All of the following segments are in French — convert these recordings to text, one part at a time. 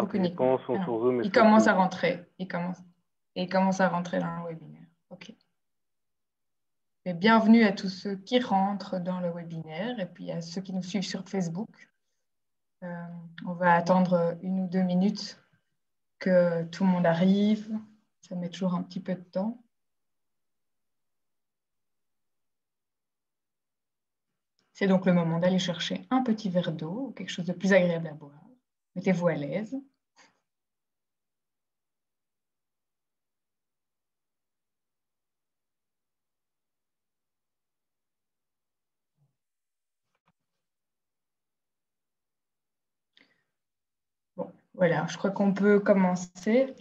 Facebook uniquement. participants sont sur Zoom. Il commence à rentrer. Il commence à rentrer dans le webinaire. OK. Et bienvenue à tous ceux qui rentrent dans le webinaire et puis à ceux qui nous suivent sur Facebook. On va attendre 1 ou 2 minutes que tout le monde arrive. Ça met toujours un petit peu de temps. C'est donc le moment d'aller chercher un petit verre d'eau ou quelque chose de plus agréable à boire. Mettez-vous à l'aise. Bon, voilà, je crois qu'on peut commencer.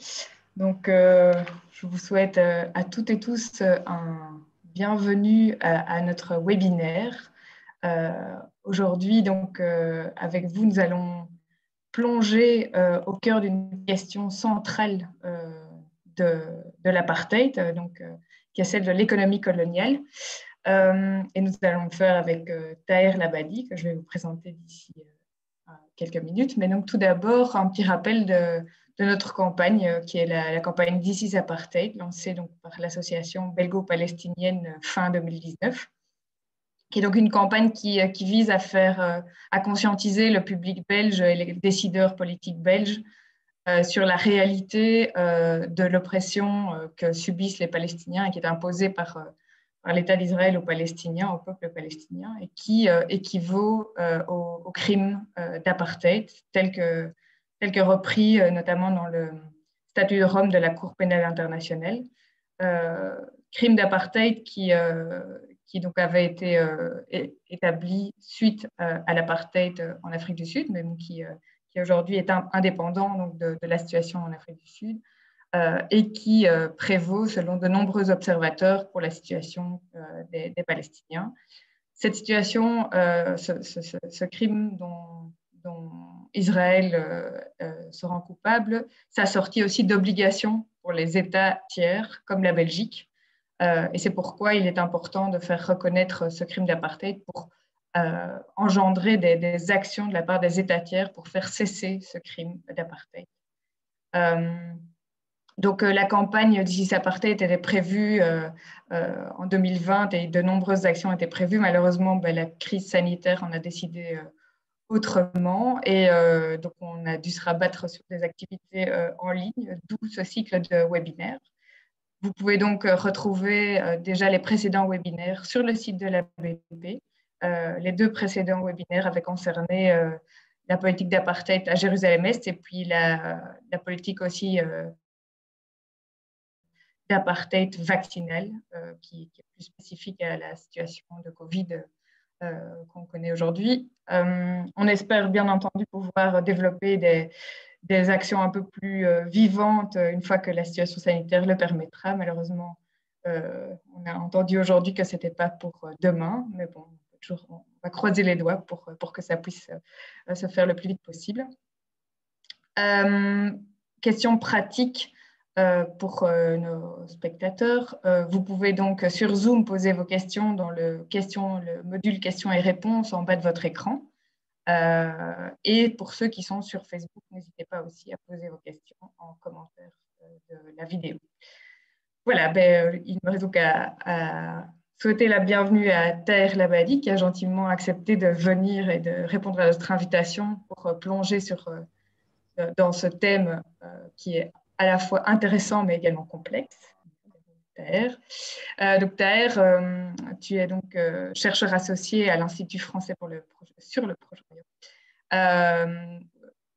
Donc, je vous souhaite à toutes et tous un bienvenue à notre webinaire. Aujourd'hui, donc, avec vous, nous allons plonger au cœur d'une question centrale de l'apartheid, qui est celle de l'économie coloniale. Et nous allons le faire avec Taher Labadi, que je vais vous présenter d'ici quelques minutes. Mais donc, tout d'abord, un petit rappel de notre campagne, qui est la campagne This is Apartheid, lancée donc par l'association belgo-palestinienne fin 2019, qui est donc une campagne qui vise à conscientiser le public belge et les décideurs politiques belges sur la réalité de l'oppression que subissent les Palestiniens et qui est imposée par l'État d'Israël aux Palestiniens, au peuple palestinien, et qui équivaut au crime d'apartheid, tel que repris notamment dans le statut de Rome de la Cour pénale internationale. Crime d'apartheid qui donc avait été établi suite à l'apartheid en Afrique du Sud, mais qui aujourd'hui est indépendant donc, de la situation en Afrique du Sud, et qui prévaut, selon de nombreux observateurs, pour la situation des Palestiniens. Cette situation, ce crime dont Israël se rend coupable, s'assortit aussi d'obligations pour les États tiers, comme la Belgique. Et c'est pourquoi il est important de faire reconnaître ce crime d'apartheid pour engendrer des actions de la part des États tiers pour faire cesser ce crime d'apartheid. Donc, la campagne This is Apartheid était prévue en 2020 et de nombreuses actions étaient prévues. Malheureusement, la crise sanitaire en a décidé autrement et donc on a dû se rabattre sur des activités en ligne, d'où ce cycle de webinaires. Vous pouvez donc retrouver déjà les précédents webinaires sur le site de l'ABP. Les 2 précédents webinaires avaient concerné la politique d'apartheid à Jérusalem-Est et puis la politique aussi d'apartheid vaccinal, qui est plus spécifique à la situation de Covid qu'on connaît aujourd'hui. On espère bien entendu pouvoir développer des actions un peu plus vivantes une fois que la situation sanitaire le permettra. Malheureusement, on a entendu aujourd'hui que ce n'était pas pour demain, mais bon, on va croiser les doigts pour que ça puisse se faire le plus vite possible. Question pratique pour nos spectateurs. Vous pouvez donc sur Zoom poser vos questions dans le module questions et réponses en bas de votre écran. Et pour ceux qui sont sur Facebook, n'hésitez pas aussi à poser vos questions en commentaire de la vidéo. Voilà, il me reste donc à souhaiter la bienvenue à Taher Labadi, qui a gentiment accepté de venir et de répondre à notre invitation pour plonger dans ce thème qui est à la fois intéressant mais également complexe. Taher. Donc Taher, tu es donc chercheur associé à l'Institut français sur le Proche-Orient.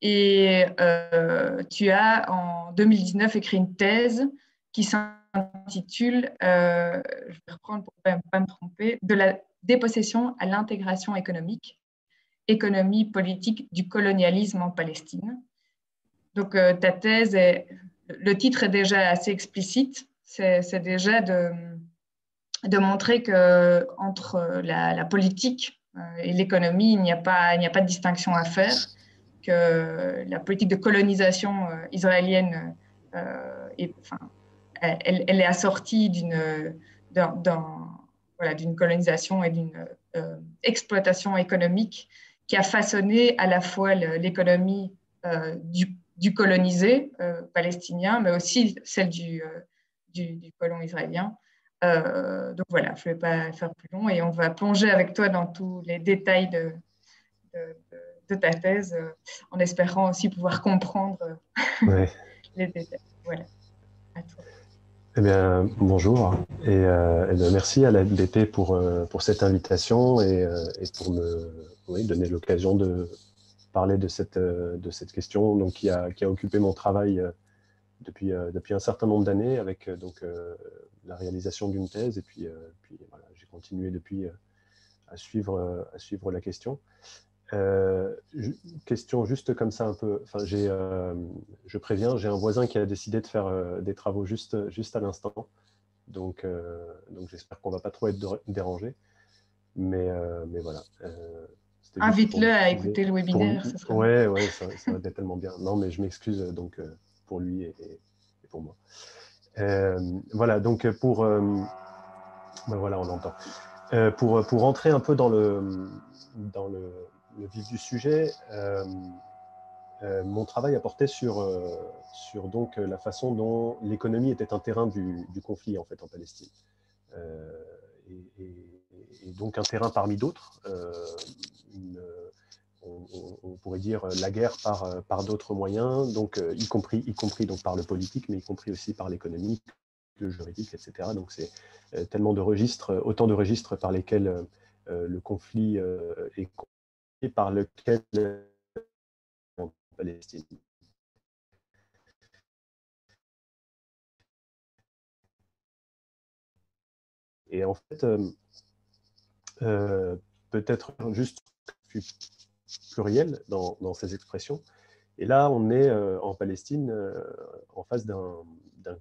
Et tu as en 2019 écrit une thèse qui s'intitule, je vais reprendre pour ne pas me tromper, de la dépossession à l'intégration économique, économie politique du colonialisme en Palestine. Donc, ta thèse, le titre est déjà assez explicite, c'est déjà de montrer qu'entre la politique et l'économie, il n'y a pas de distinction à faire, que la politique de colonisation israélienne, elle est assortie d'une colonisation et d'une exploitation économique qui a façonné à la fois l'économie du colonisé palestinien, mais aussi celle du colon israélien. Donc voilà, je ne vais pas faire plus long et on va plonger avec toi dans tous les détails de, de ta thèse, en espérant aussi pouvoir comprendre Ouais. les détails. Voilà, à toi. Eh bien, bonjour et bien, merci à la LDP pour cette invitation et pour me donner l'occasion de parler de cette question donc, qui a occupé mon travail depuis un certain nombre d'années avec la réalisation d'une thèse et puis voilà, j'ai continué depuis à suivre la question. Question juste comme ça un peu. Enfin, je préviens, j'ai un voisin qui a décidé de faire des travaux juste à l'instant. Donc j'espère qu'on ne va pas trop être dérangé. Mais voilà. C'était juste pour Invite-le à m'excuser. écouter le webinaire, ce sera mieux. Ouais, ça va être tellement bien. Non, mais je m'excuse pour lui et pour moi. Voilà, donc ben voilà, on l'entend. Pour rentrer un peu dans le vif du sujet, mon travail a porté sur donc, la façon dont l'économie était un terrain du conflit en fait en Palestine. Euh, et donc un terrain parmi d'autres. On pourrait dire la guerre par d'autres moyens, donc y compris donc par le politique, mais y compris aussi par l'économique, le juridique, etc. Donc c'est tellement de registres, autant de registres par lesquels le conflit est conduit, par lequel en Palestine. Et en fait, peut-être juste pluriel dans ces expressions. Et là, on est en Palestine en face d'un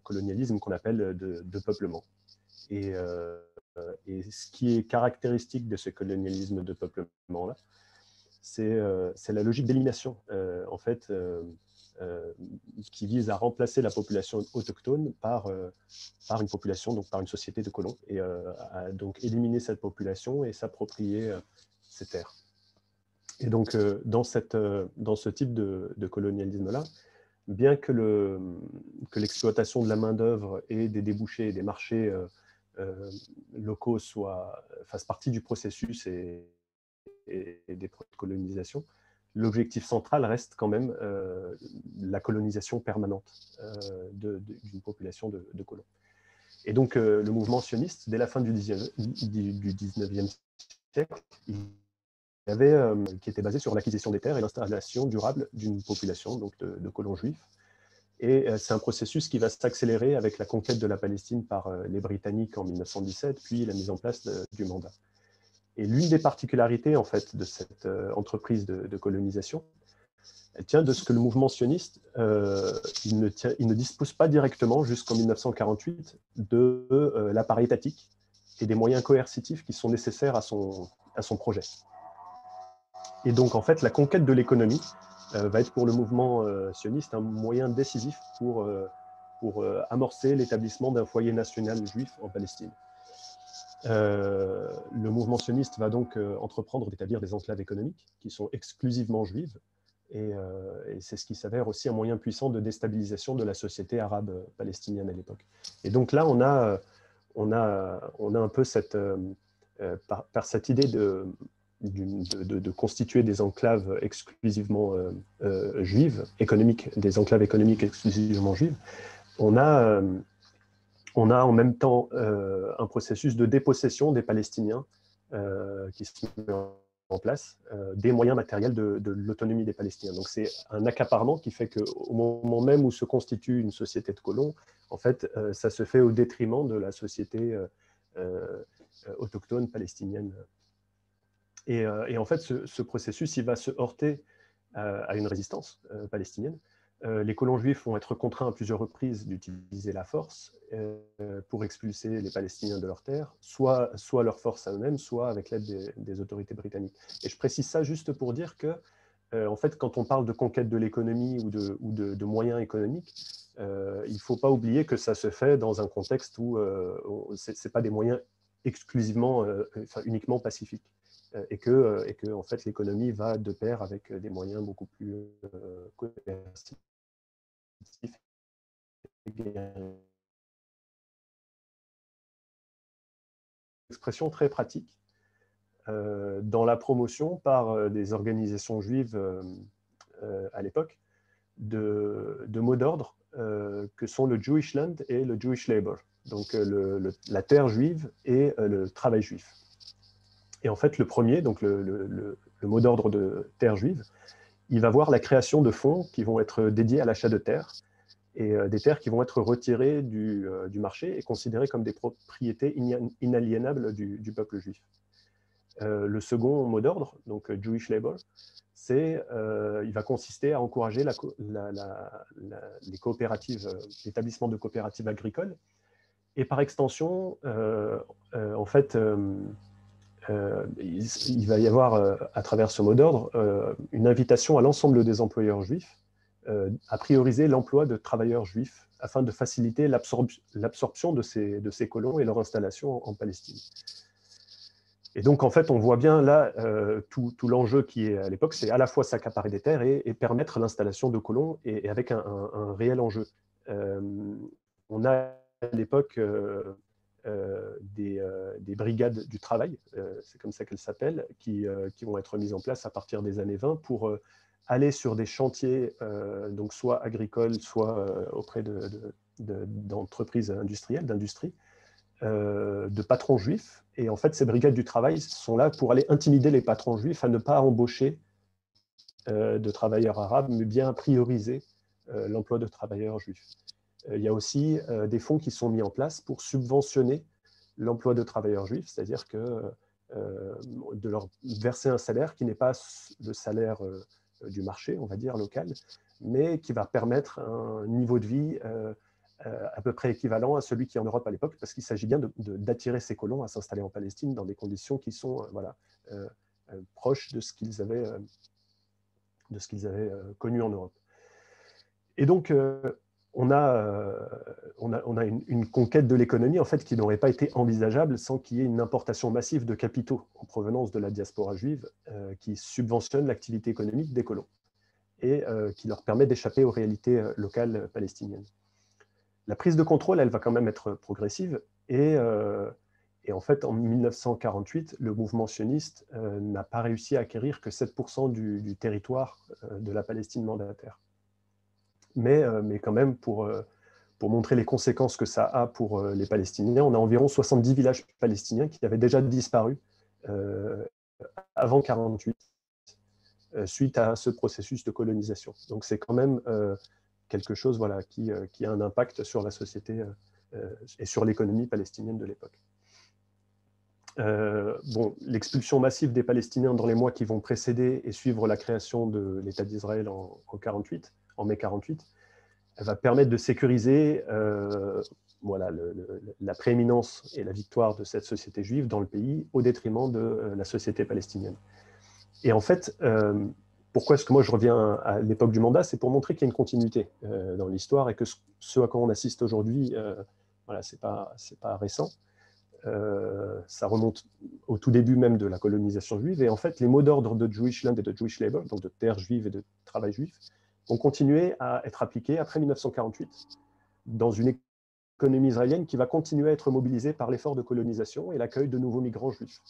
colonialisme qu'on appelle de peuplement. Et ce qui est caractéristique de ce colonialisme de peuplement-là, c'est la logique d'élimination, en fait, qui vise à remplacer la population autochtone par une population, donc par une société de colons, et à donc éliminer cette population et s'approprier ces terres. Et donc, dans ce type de colonialisme-là, bien que l'exploitation de la main-d'œuvre et des débouchés et des marchés locaux fassent partie du processus et des projets de colonisation, l'objectif central reste quand même la colonisation permanente d'une population de colons. Et donc, le mouvement sioniste, dès la fin du 19e siècle, qui était basé sur l'acquisition des terres et l'installation durable d'une population donc de colons juifs. Et c'est un processus qui va s'accélérer avec la conquête de la Palestine par les Britanniques en 1917, puis la mise en place du mandat. Et l'une des particularités en fait de cette entreprise de colonisation, elle tient de ce que le mouvement sioniste, il ne dispose pas directement jusqu'en 1948 de l'appareil étatique et des moyens coercitifs qui sont nécessaires à son projet. Et donc, en fait, la conquête de l'économie va être pour le mouvement sioniste un moyen décisif pour amorcer l'établissement d'un foyer national juif en Palestine. Le mouvement sioniste va donc entreprendre d'établir des enclaves économiques qui sont exclusivement juives, et c'est ce qui s'avère aussi un moyen puissant de déstabilisation de la société arabe palestinienne à l'époque. Et donc là, on a un peu par cette idée de constituer des enclaves exclusivement juives, des enclaves économiques exclusivement juives, on a en même temps un processus de dépossession des Palestiniens qui se met en place, des moyens matériels de l'autonomie des Palestiniens. Donc c'est un accaparement qui fait qu'au moment même où se constitue une société de colons, en fait, ça se fait au détriment de la société autochtone palestinienne. Et en fait, ce processus, il va se heurter à une résistance palestinienne. Les colons juifs vont être contraints à plusieurs reprises d'utiliser la force pour expulser les Palestiniens de leurs terres, soit leur force à eux-mêmes, soit avec l'aide des autorités britanniques. Et je précise ça juste pour dire que, en fait, quand on parle de conquête de l'économie ou de moyens économiques, il ne faut pas oublier que ça se fait dans un contexte où ce n'est pas des moyens exclusivement, uniquement pacifiques. Et que en fait, l'économie va de pair avec des moyens beaucoup plus coercitifs. Expression très pratique dans la promotion par des organisations juives à l'époque de mots d'ordre que sont le Jewish Land et le Jewish Labor, donc la terre juive et le travail juif. Et en fait, le premier, donc le mot d'ordre de terre juive, il va voir la création de fonds qui vont être dédiés à l'achat de terres, et des terres qui vont être retirées du marché et considérées comme des propriétés inaliénables du peuple juif. Le second mot d'ordre, donc Jewish Labor, il va consister à encourager les coopératives, l'établissement de coopératives agricoles, et par extension, en fait, il va y avoir, à travers ce mot d'ordre, une invitation à l'ensemble des employeurs juifs à prioriser l'emploi de travailleurs juifs afin de faciliter l'absorption de ces colons et leur installation en Palestine. Et donc, en fait, on voit bien là tout l'enjeu qui est à l'époque, c'est à la fois s'accaparer des terres et permettre l'installation de colons, et avec un réel enjeu. On a à l'époque des brigades du travail, c'est comme ça qu'elles s'appellent, qui vont être mises en place à partir des années 20 pour aller sur des chantiers, donc soit agricoles, soit auprès d'entreprises industrielles, d'industrie, de patrons juifs. Et en fait, ces brigades du travail sont là pour aller intimider les patrons juifs à ne pas embaucher de travailleurs arabes, mais bien prioriser l'emploi de travailleurs juifs. Il y a aussi des fonds qui sont mis en place pour subventionner l'emploi de travailleurs juifs, c'est-à-dire de leur verser un salaire qui n'est pas le salaire du marché, on va dire, local, mais qui va permettre un niveau de vie à peu près équivalent à celui qui est en Europe à l'époque, parce qu'il s'agit bien d'attirer ces colons à s'installer en Palestine dans des conditions qui sont proches de ce qu'ils avaient connu en Europe. Et donc, on a une conquête de l'économie en fait, qui n'aurait pas été envisageable sans qu'il y ait une importation massive de capitaux en provenance de la diaspora juive qui subventionne l'activité économique des colons et qui leur permet d'échapper aux réalités locales palestiniennes. La prise de contrôle, elle va quand même être progressive, et en fait, en 1948, le mouvement sioniste n'a pas réussi à acquérir que 7% du territoire de la Palestine mandataire. Mais quand même, pour montrer les conséquences que ça a pour les Palestiniens, on a environ 70 villages palestiniens qui avaient déjà disparu avant 1948, suite à ce processus de colonisation. Donc c'est quand même quelque chose qui a un impact sur la société et sur l'économie palestinienne de l'époque. L'expulsion massive des Palestiniens dans les mois qui vont précéder et suivre la création de l'État d'Israël en mai 1948, elle va permettre de sécuriser la prééminence et la victoire de cette société juive dans le pays au détriment de la société palestinienne. Et en fait, pourquoi est-ce que moi je reviens à l'époque du mandat? C'est pour montrer qu'il y a une continuité dans l'histoire et que ce à quoi on assiste aujourd'hui, c'est pas récent. Ça remonte au tout début même de la colonisation juive. Et en fait, les mots d'ordre de Jewish Land et de Jewish Labor, donc de terre juive et de travail juif, vont continuer à être appliqués après 1948 dans une économie israélienne qui va continuer à être mobilisée par l'effort de colonisation et l'accueil de nouveaux migrants juifs.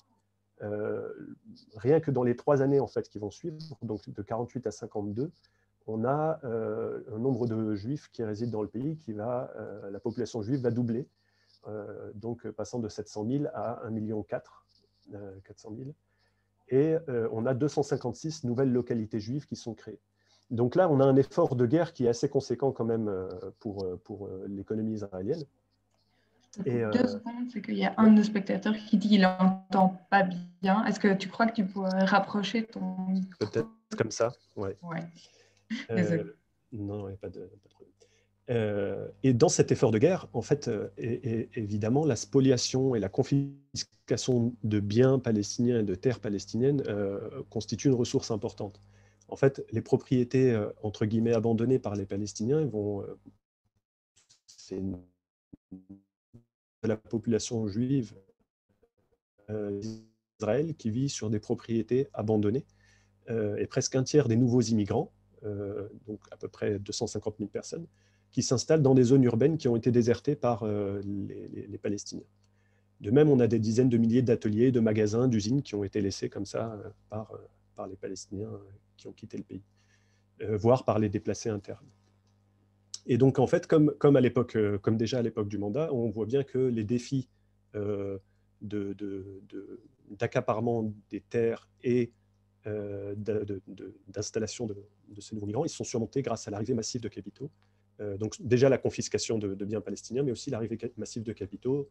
Rien que dans les 3 années en fait, qui vont suivre, donc de 48 à 52, on a un nombre de juifs qui résident dans le pays la population juive va doubler, donc passant de 700 000 à 1,4 million, 400 000. Et on a 256 nouvelles localités juives qui sont créées. Donc là, on a un effort de guerre qui est assez conséquent quand même pour l'économie israélienne. Et 2 secondes, c'est qu'il y a un de nos spectateurs qui dit qu'il n'entend pas bien. Est-ce que tu crois que tu pourrais rapprocher ton micro? Peut-être comme ça, ouais. Désolé. Non, il n'y a pas de problème. Et dans cet effort de guerre, en fait, évidemment, la spoliation et la confiscation de biens palestiniens et de terres palestiniennes constituent une ressource importante. En fait, les propriétés, entre guillemets, abandonnées par les Palestiniens c'est la population juive d'Israël qui vit sur des propriétés abandonnées, et presque un tiers des nouveaux immigrants donc à peu près 250 000 personnes, qui s'installent dans des zones urbaines qui ont été désertées par les Palestiniens. De même, on a des dizaines de milliers d'ateliers, de magasins, d'usines qui ont été laissés comme ça par les Palestiniens qui ont quitté le pays, voire par les déplacés internes. Et donc, en fait, comme déjà à l'époque du mandat, on voit bien que les défis d'accaparement des terres et d'installation de ces nouveaux migrants, ils sont surmontés grâce à l'arrivée massive de capitaux. Donc déjà la confiscation de biens palestiniens, mais aussi l'arrivée massive de capitaux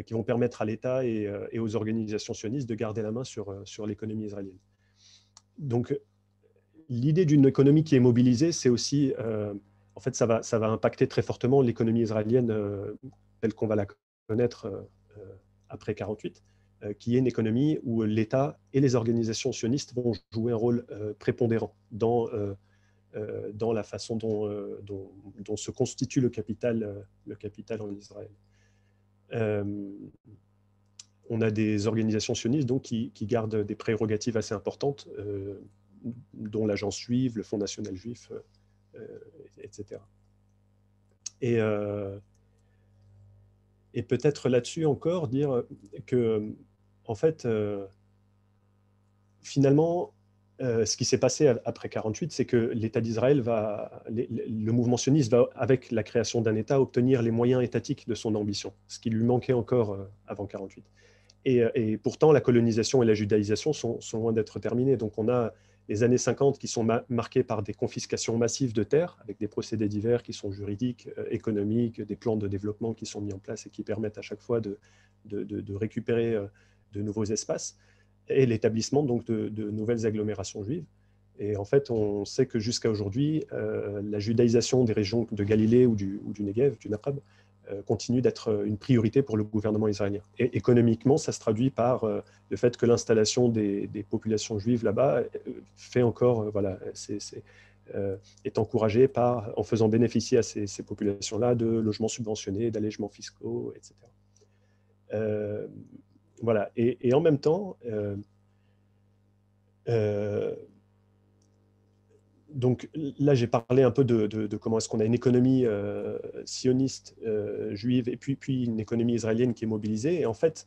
qui vont permettre à l'État et aux organisations sionistes de garder la main sur l'économie israélienne. Donc l'idée d'une économie qui est mobilisée, c'est aussi, en fait, ça va impacter très fortement l'économie israélienne telle qu'on va la connaître après 1948, qui est une économie où l'État et les organisations sionistes vont jouer un rôle prépondérant dans la façon dont se constitue le capital en Israël. On a des organisations sionistes donc, qui gardent des prérogatives assez importantes, dont l'Agence juive, le Fonds national juif, etc. Et peut-être là-dessus encore dire que, en fait, finalement, ce qui s'est passé après 1948, c'est que l'État d'Israël le mouvement sioniste va, avec la création d'un État, obtenir les moyens étatiques de son ambition, ce qui lui manquait encore avant 1948. Et pourtant, la colonisation et la judaïsation sont loin d'être terminées. Donc, on a les années 50 qui sont marquées par des confiscations massives de terres, avec des procédés divers qui sont juridiques, économiques, des plans de développement qui sont mis en place et qui permettent à chaque fois de récupérer de nouveaux espaces, et l'établissement donc de nouvelles agglomérations juives. Et en fait, on sait que jusqu'à aujourd'hui, la judaïsation des régions de Galilée ou du Negev, du Naqab, continue d'être une priorité pour le gouvernement israélien. Et économiquement, ça se traduit par le fait que l'installation des populations juives là-bas fait encore, est encouragée en faisant bénéficier à ces populations-là de logements subventionnés, d'allègements fiscaux, etc. Voilà. Et en même temps, donc là, j'ai parlé un peu de comment est-ce qu'on a une économie sioniste, juive, et puis une économie israélienne qui est mobilisée. Et en fait,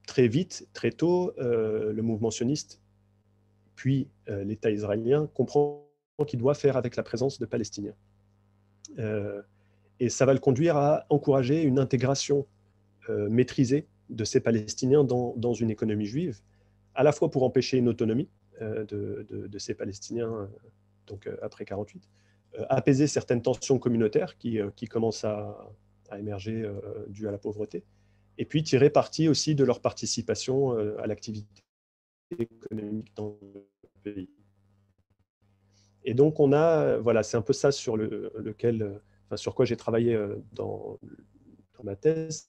très vite, très tôt, le mouvement sioniste, puis l'État israélien, comprend qu'il doit faire avec la présence de Palestiniens. Et ça va le conduire à encourager une intégration maîtrisée de ces Palestiniens dans une économie juive, à la fois pour empêcher une autonomie de ces Palestiniens donc, après 1948, apaiser certaines tensions communautaires qui commencent à émerger dues à la pauvreté, et puis tirer parti aussi de leur participation à l'activité économique dans le pays. Et donc on a, voilà, c'est un peu ça sur sur quoi j'ai travaillé dans ma thèse,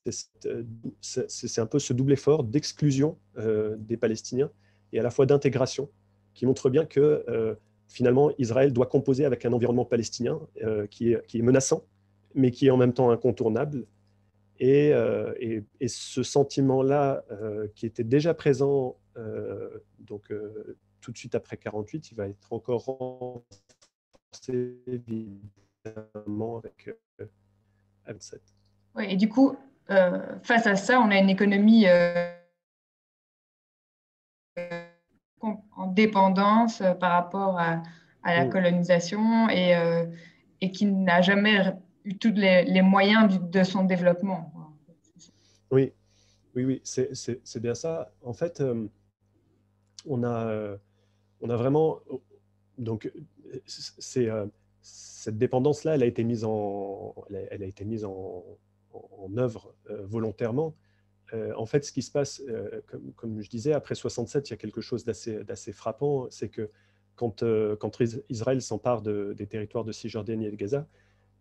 c'est un peu ce double effort d'exclusion des Palestiniens et à la fois d'intégration, qui montre bien que finalement Israël doit composer avec un environnement palestinien qui est menaçant, mais qui est en même temps incontournable. Et ce sentiment-là, qui était déjà présent donc, tout de suite après 1948, il va être encore renforcé évidemment avec 1927. Oui, et du coup, face à ça, on a une économie en dépendance par rapport à la colonisation et qui n'a jamais eu tous les moyens de son développement. Oui, c'est bien ça. En fait, on a vraiment... Donc, cette dépendance-là, elle a été mise en œuvre volontairement. En fait, ce qui se passe, comme je disais, après 1967, il y a quelque chose d'assez frappant, c'est que quand Israël s'empare des territoires de Cisjordanie et de Gaza,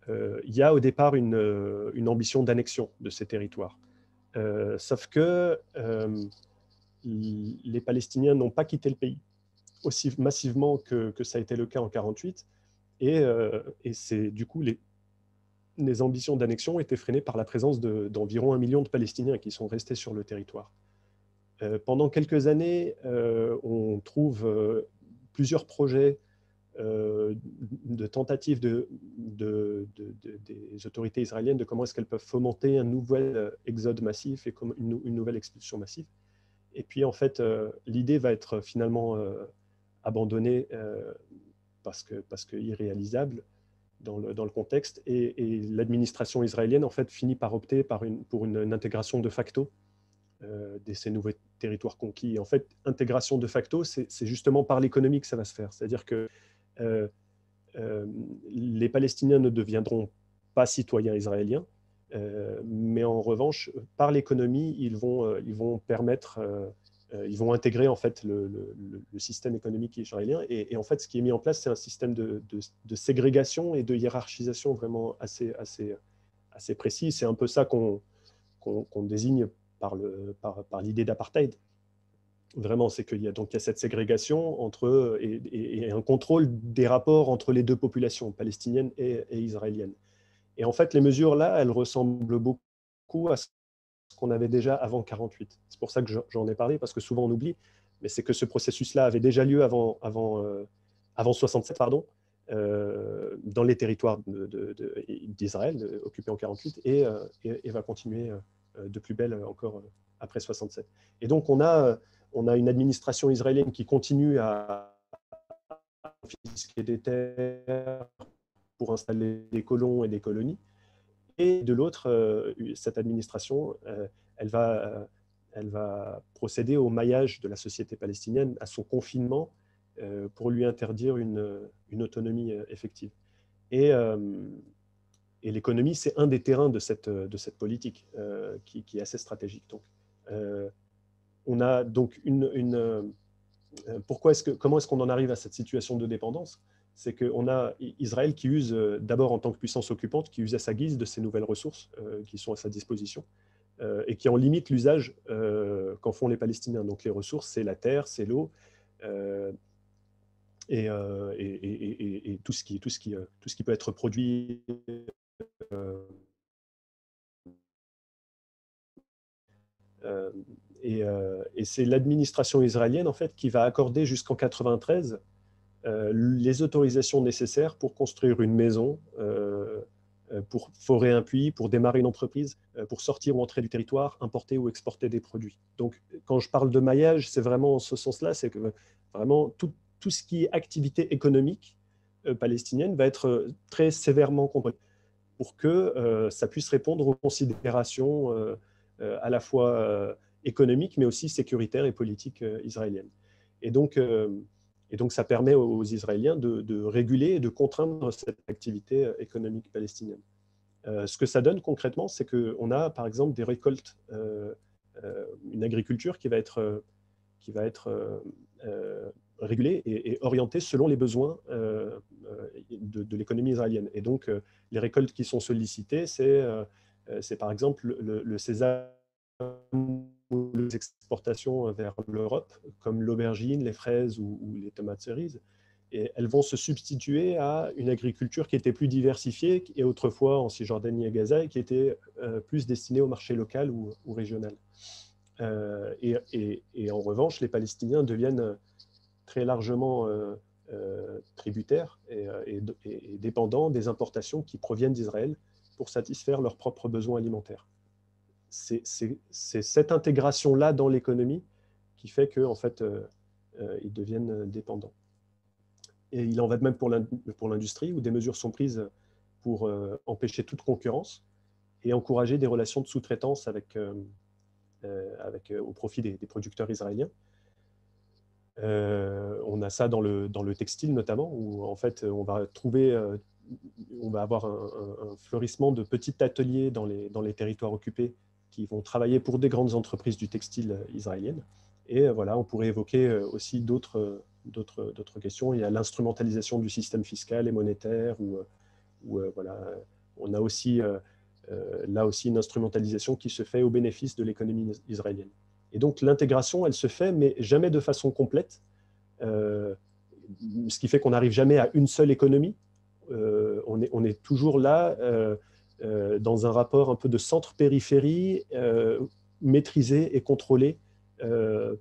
il y a au départ une ambition d'annexion de ces territoires. Sauf que les Palestiniens n'ont pas quitté le pays aussi massivement que ça a été le cas en 1948, et c'est du coup les ambitions d'annexion étaient freinées par la présence d'environ 1 million de Palestiniens qui sont restés sur le territoire. Pendant quelques années, on trouve plusieurs projets de tentatives des autorités israéliennes de comment est-ce qu'elles peuvent fomenter un nouvel exode massif et une nouvelle expulsion massive. Et puis, en fait, l'idée va être finalement abandonnée parce que irréalisable dans le contexte. Et l'administration israélienne, en fait, finit par opter pour une intégration de facto de ces nouveaux territoires conquis. Et en fait, intégration de facto, c'est justement par l'économie que ça va se faire. C'est-à-dire que les Palestiniens ne deviendront pas citoyens israéliens, mais en revanche, par l'économie, ils vont permettre, ils vont intégrer en fait le système économique israélien. Et en fait, ce qui est mis en place, c'est un système de ségrégation et de hiérarchisation vraiment assez précis. C'est un peu ça qu'on désigne par l'idée d'apartheid. Vraiment, c'est qu'il y a cette ségrégation entre et un contrôle des rapports entre les deux populations, palestiniennes et israéliennes. Et en fait, les mesures là, elles ressemblent beaucoup à ce qu'on avait déjà avant 48. C'est pour ça que j'en ai parlé, parce que souvent on oublie, mais c'est que ce processus-là avait déjà lieu avant 67, pardon, dans les territoires d'Israël, occupés en 48, et va continuer de plus belle encore après 67. Et donc on a une administration israélienne qui continue à confisquer des terres pour installer des colons et des colonies. Et de l'autre, cette administration, elle va procéder au maillage de la société palestinienne, à son confinement, pour lui interdire une autonomie effective. Et l'économie, c'est un des terrains de cette politique qui est assez stratégique. Donc, on a donc comment est-ce qu'on en arrive à cette situation de dépendance? C'est qu'on a Israël qui use d'abord en tant que puissance occupante, qui use à sa guise de ces nouvelles ressources qui sont à sa disposition et qui en limite l'usage qu'en font les Palestiniens. Donc les ressources, c'est la terre, c'est l'eau et tout ce qui peut être produit et c'est l'administration israélienne en fait qui va accorder jusqu'en 93 les autorisations nécessaires pour construire une maison, pour forer un puits, pour démarrer une entreprise, pour sortir ou entrer du territoire, importer ou exporter des produits. Donc, quand je parle de maillage, c'est vraiment en ce sens-là, c'est que vraiment tout ce qui est activité économique palestinienne va être très sévèrement contrôlé pour que ça puisse répondre aux considérations à la fois économiques, mais aussi sécuritaires et politiques israéliennes. Et donc, ça permet aux Israéliens de réguler et de contraindre cette activité économique palestinienne. Ce que ça donne concrètement, c'est qu'on a par exemple des récoltes, une agriculture qui va être régulée et orientée selon les besoins de l'économie israélienne. Et donc, les récoltes qui sont sollicitées, c'est par exemple le sésame ou les exportations vers l'Europe, comme l'aubergine, les fraises ou les tomates cerises. Et elles vont se substituer à une agriculture qui était plus diversifiée et autrefois en Cisjordanie et Gaza et qui était plus destinée au marché local ou régional. Et en revanche, les Palestiniens deviennent très largement tributaires et dépendants des importations qui proviennent d'Israël pour satisfaire leurs propres besoins alimentaires. C'est cette intégration-là dans l'économie qui fait qu'en fait, ils deviennent dépendants. Et il en va de même pour l'industrie, où des mesures sont prises pour empêcher toute concurrence et encourager des relations de sous-traitance au profit des producteurs israéliens. On a ça dans le textile notamment, où en fait on va avoir un fleurissement de petits ateliers dans les territoires occupés qui vont travailler pour des grandes entreprises du textile israéliennes. Et voilà, on pourrait évoquer aussi d'autres questions. Il y a l'instrumentalisation du système fiscal et monétaire, où voilà, on a aussi là aussi une instrumentalisation qui se fait au bénéfice de l'économie israélienne. Et donc l'intégration, elle se fait, mais jamais de façon complète, ce qui fait qu'on n'arrive jamais à une seule économie. On est toujours là dans un rapport un peu de centre-périphérie, maîtrisé et contrôlé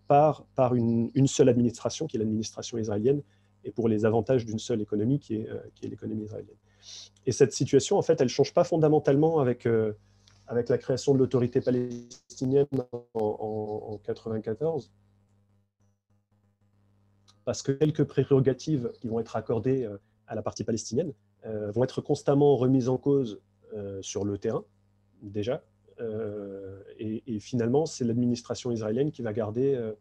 par une seule administration, qui est l'administration israélienne, et pour les avantages d'une seule économie qui est l'économie israélienne. Et cette situation, en fait, elle ne change pas fondamentalement avec la création de l'autorité palestinienne en 1994, parce que quelques prérogatives qui vont être accordées à la partie palestinienne vont être constamment remises en cause sur le terrain, déjà. Et finalement, c'est l'administration israélienne qui va garder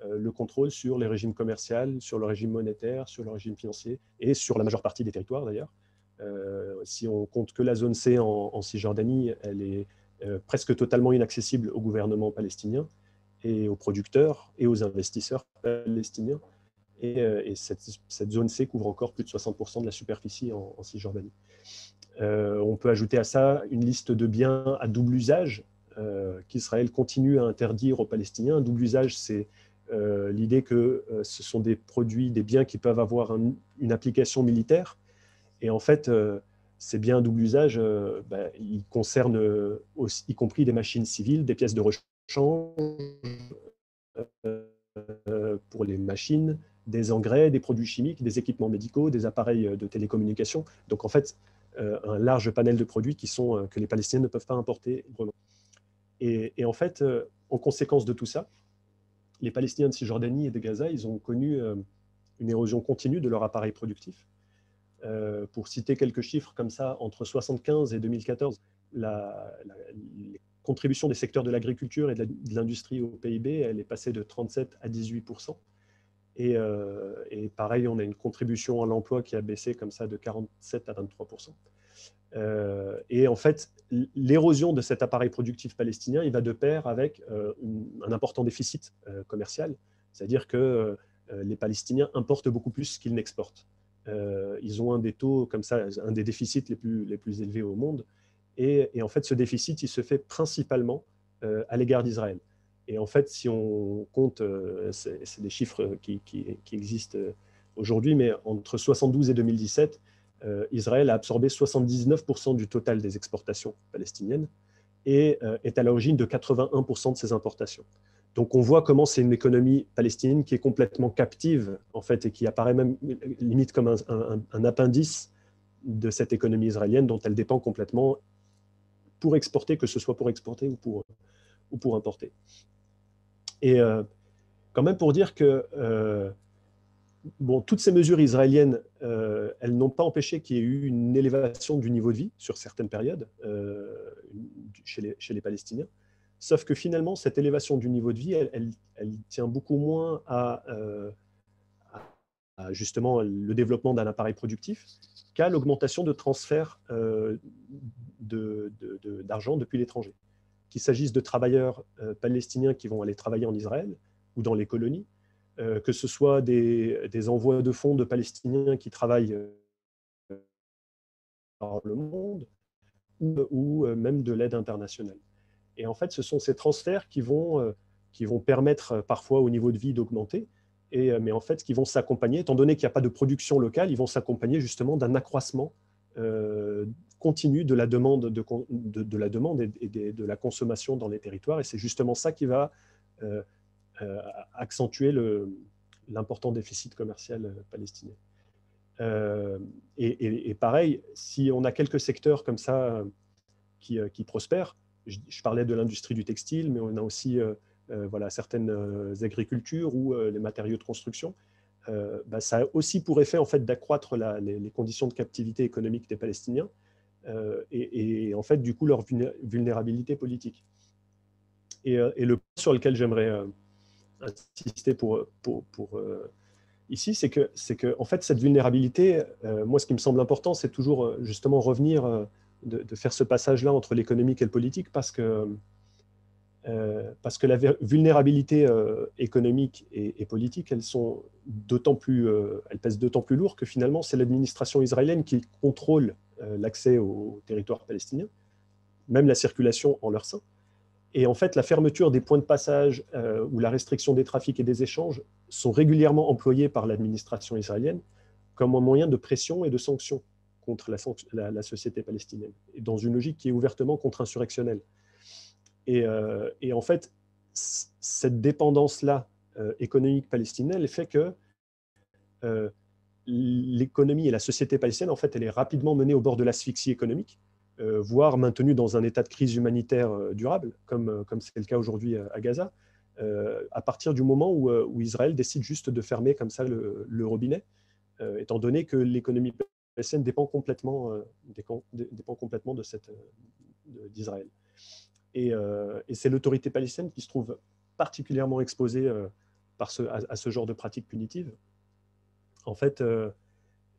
le contrôle sur les régimes commerciaux, sur le régime monétaire, sur le régime financier et sur la majeure partie des territoires d'ailleurs. Si on compte que la zone C en Cisjordanie, elle est presque totalement inaccessible au gouvernement palestinien et aux producteurs et aux investisseurs palestiniens. Et cette zone C couvre encore plus de 60% de la superficie en Cisjordanie. On peut ajouter à ça une liste de biens à double usage qu'Israël continue à interdire aux Palestiniens. Double usage, c'est l'idée que ce sont des produits, des biens qui peuvent avoir une application militaire. Et en fait, ces biens à double usage, ils concernent aussi, y compris des machines civiles, des pièces de rechange pour les machines, des engrais, des produits chimiques, des équipements médicaux, des appareils de télécommunication. Donc en fait, un large panel de produits que les Palestiniens ne peuvent pas importer librement. Et en fait, en conséquence de tout ça, les Palestiniens de Cisjordanie et de Gaza, ils ont connu une érosion continue de leur appareil productif. Pour citer quelques chiffres comme ça, entre 1975 et 2014, les contributions des secteurs de l'agriculture et de l'industrie au PIB, elle est passée de 37 à 18%. Et pareil, on a une contribution à l'emploi qui a baissé comme ça de 47 à 23%. Et en fait, l'érosion de cet appareil productif palestinien, il va de pair avec un important déficit commercial, c'est-à-dire que les Palestiniens importent beaucoup plus qu'ils n'exportent. Ils ont un des taux comme ça, un des déficits les plus élevés au monde. Et en fait, ce déficit, il se fait principalement à l'égard d'Israël. Et en fait, si on compte, c'est des chiffres qui existent aujourd'hui, mais entre 1972 et 2017, Israël a absorbé 79% du total des exportations palestiniennes et est à l'origine de 81% de ces importations. Donc on voit comment c'est une économie palestinienne qui est complètement captive, en fait, et qui apparaît même limite comme un appendice de cette économie israélienne dont elle dépend complètement pour exporter, que ce soit pour exporter ou pour importer. Et quand même pour dire que bon, toutes ces mesures israéliennes, elles n'ont pas empêché qu'il y ait eu une élévation du niveau de vie sur certaines périodes chez les Palestiniens. Sauf que finalement, cette élévation du niveau de vie, elle tient beaucoup moins à justement le développement d'un appareil productif qu'à l'augmentation de transferts d'argent depuis l'étranger. Qu'il s'agisse de travailleurs palestiniens qui vont aller travailler en Israël ou dans les colonies, que ce soit des envois de fonds de Palestiniens qui travaillent dans le monde, ou même de l'aide internationale. Et en fait, ce sont ces transferts qui vont permettre parfois au niveau de vie d'augmenter, mais en fait, qui vont s'accompagner, étant donné qu'il n'y a pas de production locale, ils vont s'accompagner justement d'un accroissement continu de la demande, de la demande et de la consommation dans les territoires. Et c'est justement ça qui va accentuer l'important déficit commercial palestinien. Et pareil, si on a quelques secteurs comme ça qui prospèrent, je parlais de l'industrie du textile, mais on a aussi voilà, certaines agricultures ou les matériaux de construction. Ça a aussi pour effet en fait, d'accroître les conditions de captivité économique des Palestiniens et en fait, du coup, leur vulnérabilité politique. Et le point sur lequel j'aimerais insister ici, c'est que en fait, cette vulnérabilité, moi, ce qui me semble important, c'est toujours justement revenir, de faire ce passage-là entre l'économique et le politique, parce que la vulnérabilité économique et politique, elles pèsent d'autant plus lourd que finalement, c'est l'administration israélienne qui contrôle l'accès au territoire palestinien, même la circulation en leur sein. Et en fait, la fermeture des points de passage ou la restriction des trafics et des échanges sont régulièrement employés par l'administration israélienne comme un moyen de pression et de sanction contre la société palestinienne, et dans une logique qui est ouvertement contre-insurrectionnelle. Et en fait, cette dépendance-là économique palestinienne, elle fait que l'économie et la société palestinienne, en fait, elle est rapidement menée au bord de l'asphyxie économique, voire maintenue dans un état de crise humanitaire durable, comme c'est le cas aujourd'hui à Gaza, à partir du moment où Israël décide juste de fermer comme ça le robinet, étant donné que l'économie palestinienne dépend complètement d'Israël. Et c'est l'autorité palestinienne qui se trouve particulièrement exposée à ce genre de pratiques punitives. En fait,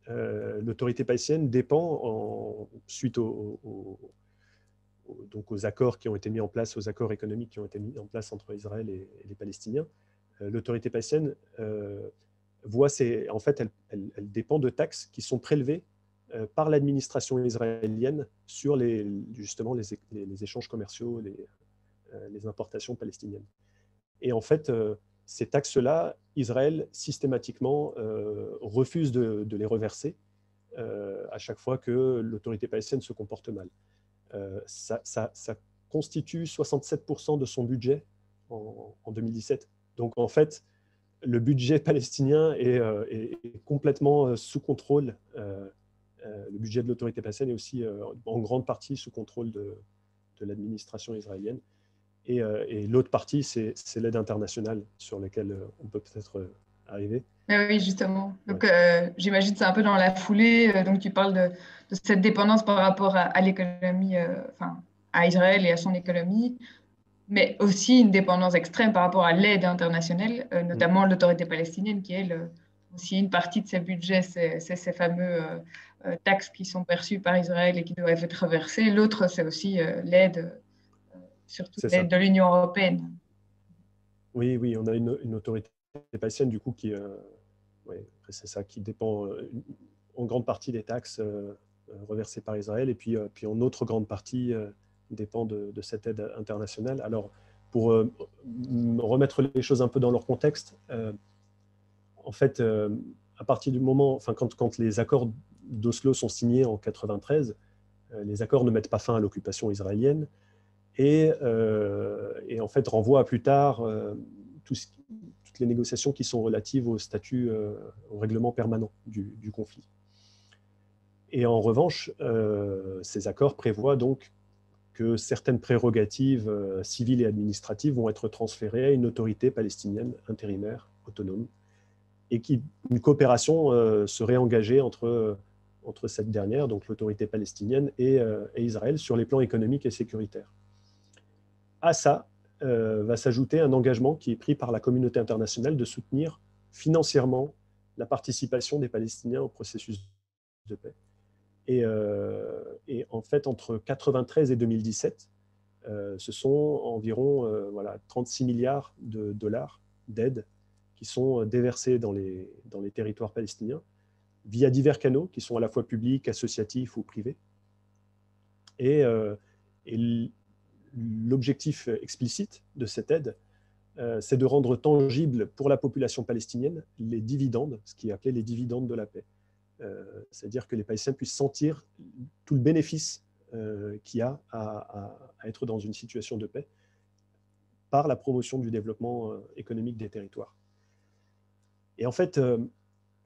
l'autorité palestinienne dépend, suite donc aux accords qui ont été mis en place, aux accords économiques qui ont été mis en place entre Israël et les Palestiniens, l'autorité palestinienne en fait, elle dépend de taxes qui sont prélevées par l'administration israélienne sur justement les échanges commerciaux, les importations palestiniennes. Et en fait, ces taxes-là, Israël systématiquement refuse de les reverser à chaque fois que l'autorité palestinienne se comporte mal. Ça constitue 67% de son budget en 2017. Donc en fait, le budget palestinien est complètement sous contrôle. Le budget de l'autorité palestinienne est aussi en grande partie sous contrôle de l'administration israélienne. Et l'autre partie, c'est l'aide internationale sur laquelle on peut peut-être arriver. Oui, justement. Donc, j'imagine que c'est un peu dans la foulée. Donc, tu parles de cette dépendance par rapport à l'économie, enfin, à Israël et à son économie, mais aussi une dépendance extrême par rapport à l'aide internationale, notamment l'autorité palestinienne, qui, elle, aussi une partie de ses budgets, c'est ces fameux taxes qui sont perçues par Israël et qui doivent être reversées. L'autre, c'est aussi l'aide, surtout l'aide de l'Union européenne. Oui, on a une autorité palestinienne, du coup, c'est ça, qui dépend en grande partie des taxes reversées par Israël, et puis en autre grande partie dépend de cette aide internationale. Alors, pour remettre les choses un peu dans leur contexte, en fait, à partir du moment, enfin, quand les accords d'Oslo sont signés en 1993, les accords ne mettent pas fin à l'occupation israélienne et en fait renvoient à plus tard toutes les négociations qui sont relatives au statut, au règlement permanent du conflit. Et en revanche, ces accords prévoient donc que certaines prérogatives civiles et administratives vont être transférées à une autorité palestinienne intérimaire, autonome, et qu'une coopération serait engagée entre cette dernière, donc l'autorité palestinienne, et Israël sur les plans économiques et sécuritaires. À ça va s'ajouter un engagement qui est pris par la communauté internationale de soutenir financièrement la participation des Palestiniens au processus de paix. Et en fait, entre 1993 et 2017, ce sont environ 36 milliards de dollars d'aide qui sont déversés dans les territoires palestiniens via divers canaux qui sont à la fois publics, associatifs ou privés. Et l'objectif explicite de cette aide, c'est de rendre tangible pour la population palestinienne les dividendes, ce qui est appelé les dividendes de la paix. C'est-à-dire que les Palestiniens puissent sentir tout le bénéfice qu'il y a à être dans une situation de paix par la promotion du développement économique des territoires. Et en fait,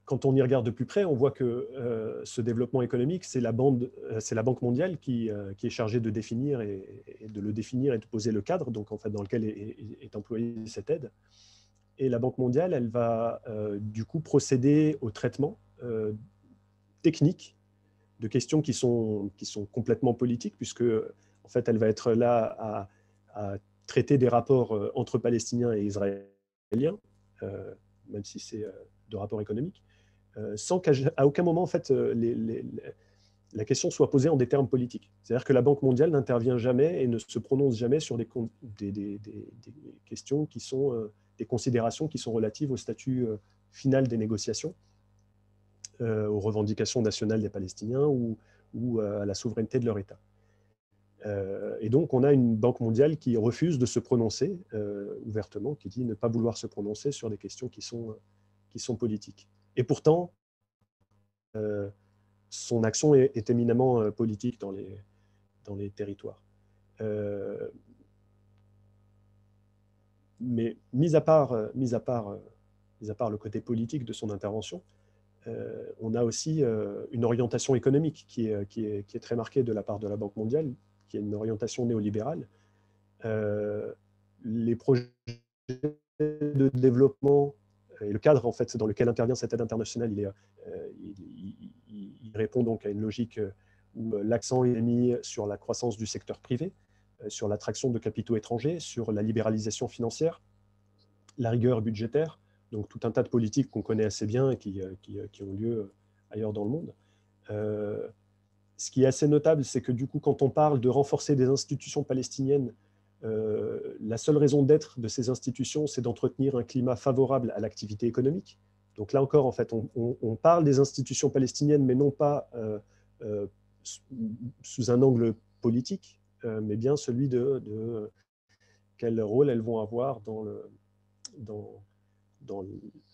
quand on y regarde de plus près, on voit que ce développement économique, c'est la Banque mondiale qui est chargée de définir et de le définir et de poser le cadre, donc en fait dans lequel est employée cette aide. Et la Banque mondiale, elle va du coup procéder au traitement technique de questions qui sont complètement politiques, puisque en fait, elle va être là à traiter des rapports entre Palestiniens et Israéliens, même si c'est de rapports économiques, sans qu'à aucun moment, en fait, la question soit posée en des termes politiques. C'est-à-dire que la Banque mondiale n'intervient jamais et ne se prononce jamais sur des questions qui sont des considérations qui sont relatives au statut final des négociations, aux revendications nationales des Palestiniens ou à la souveraineté de leur État. Et donc, on a une Banque mondiale qui refuse de se prononcer ouvertement, qui dit ne pas vouloir se prononcer sur des questions qui sont politiques. Et pourtant, son action est éminemment politique dans les territoires. Mais mis à part le côté politique de son intervention, on a aussi une orientation économique qui est très marquée de la part de la Banque mondiale, qui est une orientation néolibérale. Les projets de développement et le cadre en fait, dans lequel intervient cette aide internationale, il répond donc à une logique où l'accent est mis sur la croissance du secteur privé, sur l'attraction de capitaux étrangers, sur la libéralisation financière, la rigueur budgétaire, donc tout un tas de politiques qu'on connaît assez bien et qui ont lieu ailleurs dans le monde. Ce qui est assez notable, c'est que du coup, quand on parle de renforcer des institutions palestiniennes, la seule raison d'être de ces institutions, c'est d'entretenir un climat favorable à l'activité économique. Donc là encore, en fait, on parle des institutions palestiniennes, mais non pas sous un angle politique, mais bien celui de quel rôle elles vont avoir dans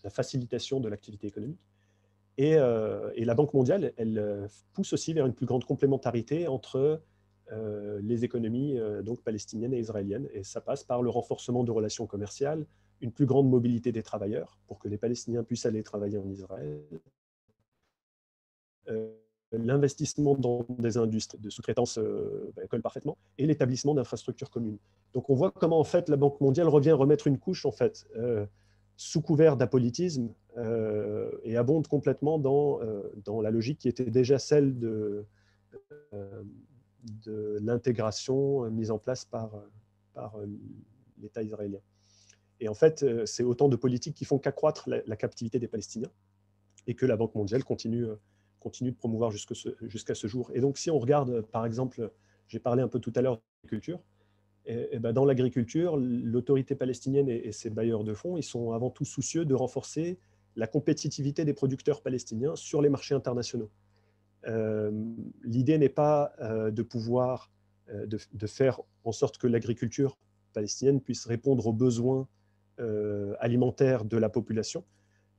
la facilitation de l'activité économique. Et la Banque mondiale, elle pousse aussi vers une plus grande complémentarité entre les économies donc palestiniennes et israéliennes. Et ça passe par le renforcement de relations commerciales, une plus grande mobilité des travailleurs pour que les Palestiniens puissent aller travailler en Israël, l'investissement dans des industries de sous-traitance colle parfaitement, et l'établissement d'infrastructures communes. Donc on voit comment en fait la Banque mondiale revient remettre une couche en fait sous couvert d'apolitisme et abonde complètement dans la logique qui était déjà celle de l'intégration mise en place par l'État israélien. Et en fait, c'est autant de politiques qui font qu'accroître la captivité des Palestiniens et que la Banque mondiale continue de promouvoir jusqu'à ce jour. Et donc, si on regarde, par exemple, j'ai parlé un peu tout à l'heure d'agriculture, et ben dans l'agriculture, l'autorité palestinienne et ses bailleurs de fonds, ils sont avant tout soucieux de renforcer la compétitivité des producteurs palestiniens sur les marchés internationaux. L'idée n'est pas de pouvoir de faire en sorte que l'agriculture palestinienne puisse répondre aux besoins alimentaires de la population,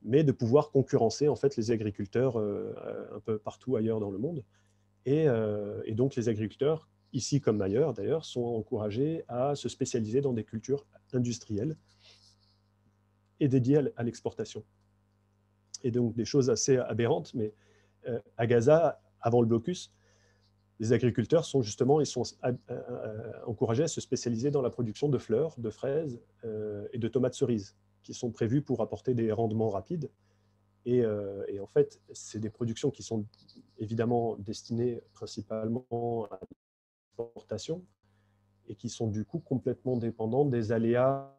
mais de pouvoir concurrencer en fait les agriculteurs un peu partout ailleurs dans le monde. Et donc les agriculteurs, ici comme ailleurs d'ailleurs, sont encouragés à se spécialiser dans des cultures industrielles et dédiées à l'exportation. Et donc des choses assez aberrantes, mais à Gaza, avant le blocus, les agriculteurs sont encouragés à se spécialiser dans la production de fleurs, de fraises et de tomates cerises, qui sont prévues pour apporter des rendements rapides. Et en fait, c'est des productions qui sont évidemment destinées principalement à l'exportation et qui sont du coup complètement dépendantes des aléas,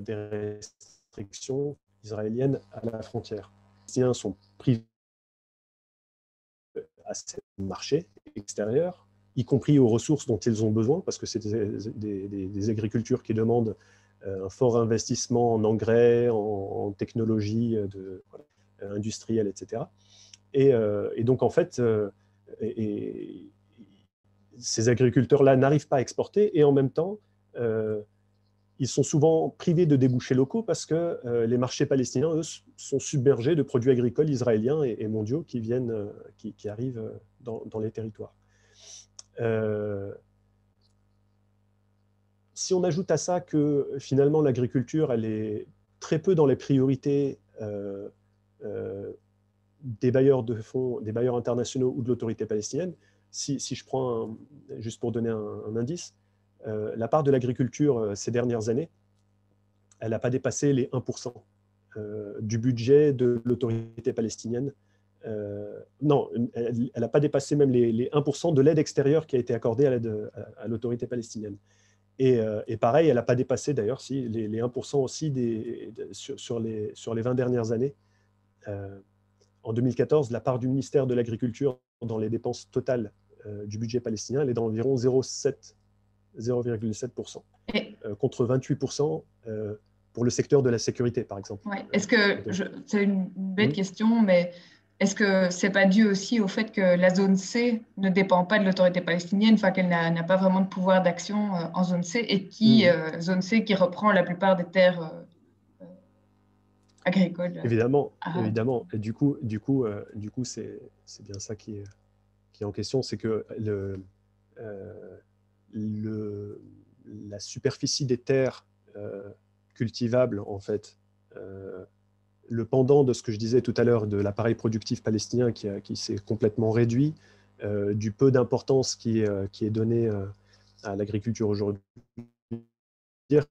des restrictions israéliennes à la frontière. Les Palestiniens sont privés à ces marchés extérieurs, y compris aux ressources dont ils ont besoin, parce que c'est des agricultures qui demandent un fort investissement en engrais, en technologie industrielle, etc. Et donc, en fait, ces agriculteurs-là n'arrivent pas à exporter, et en même temps, ils sont souvent privés de débouchés locaux parce que les marchés palestiniens, eux, sont submergés de produits agricoles israéliens et mondiaux qui viennent, qui arrivent dans les territoires. Si on ajoute à ça que finalement l'agriculture, elle est très peu dans les priorités des bailleurs de fonds, des bailleurs internationaux ou de l'autorité palestinienne, si je prends, juste pour donner un indice, la part de l'agriculture ces dernières années, elle n'a pas dépassé les 1% du budget de l'autorité palestinienne. Non, elle n'a pas dépassé même les 1% de l'aide extérieure qui a été accordée à l'autorité palestinienne. Et pareil, elle n'a pas dépassé d'ailleurs les 1% aussi sur les 20 dernières années. En 2014, la part du ministère de l'Agriculture dans les dépenses totales du budget palestinien, elle est d'environ 0,7%, contre 28% pour le secteur de la sécurité, par exemple. Ouais. Est-ce que, c'est une bête question, mais est-ce que ce n'est pas dû aussi au fait que la zone C ne dépend pas de l'autorité palestinienne, enfin qu'elle n'a pas vraiment de pouvoir d'action en zone C, et zone C qui reprend la plupart des terres agricoles Évidemment, arabes. évidemment. Et du coup c'est bien ça qui est en question, c'est que la superficie des terres cultivables, en fait, le pendant de ce que je disais tout à l'heure de l'appareil productif palestinien qui s'est complètement réduit, du peu d'importance qui est donné à l'agriculture aujourd'hui, dire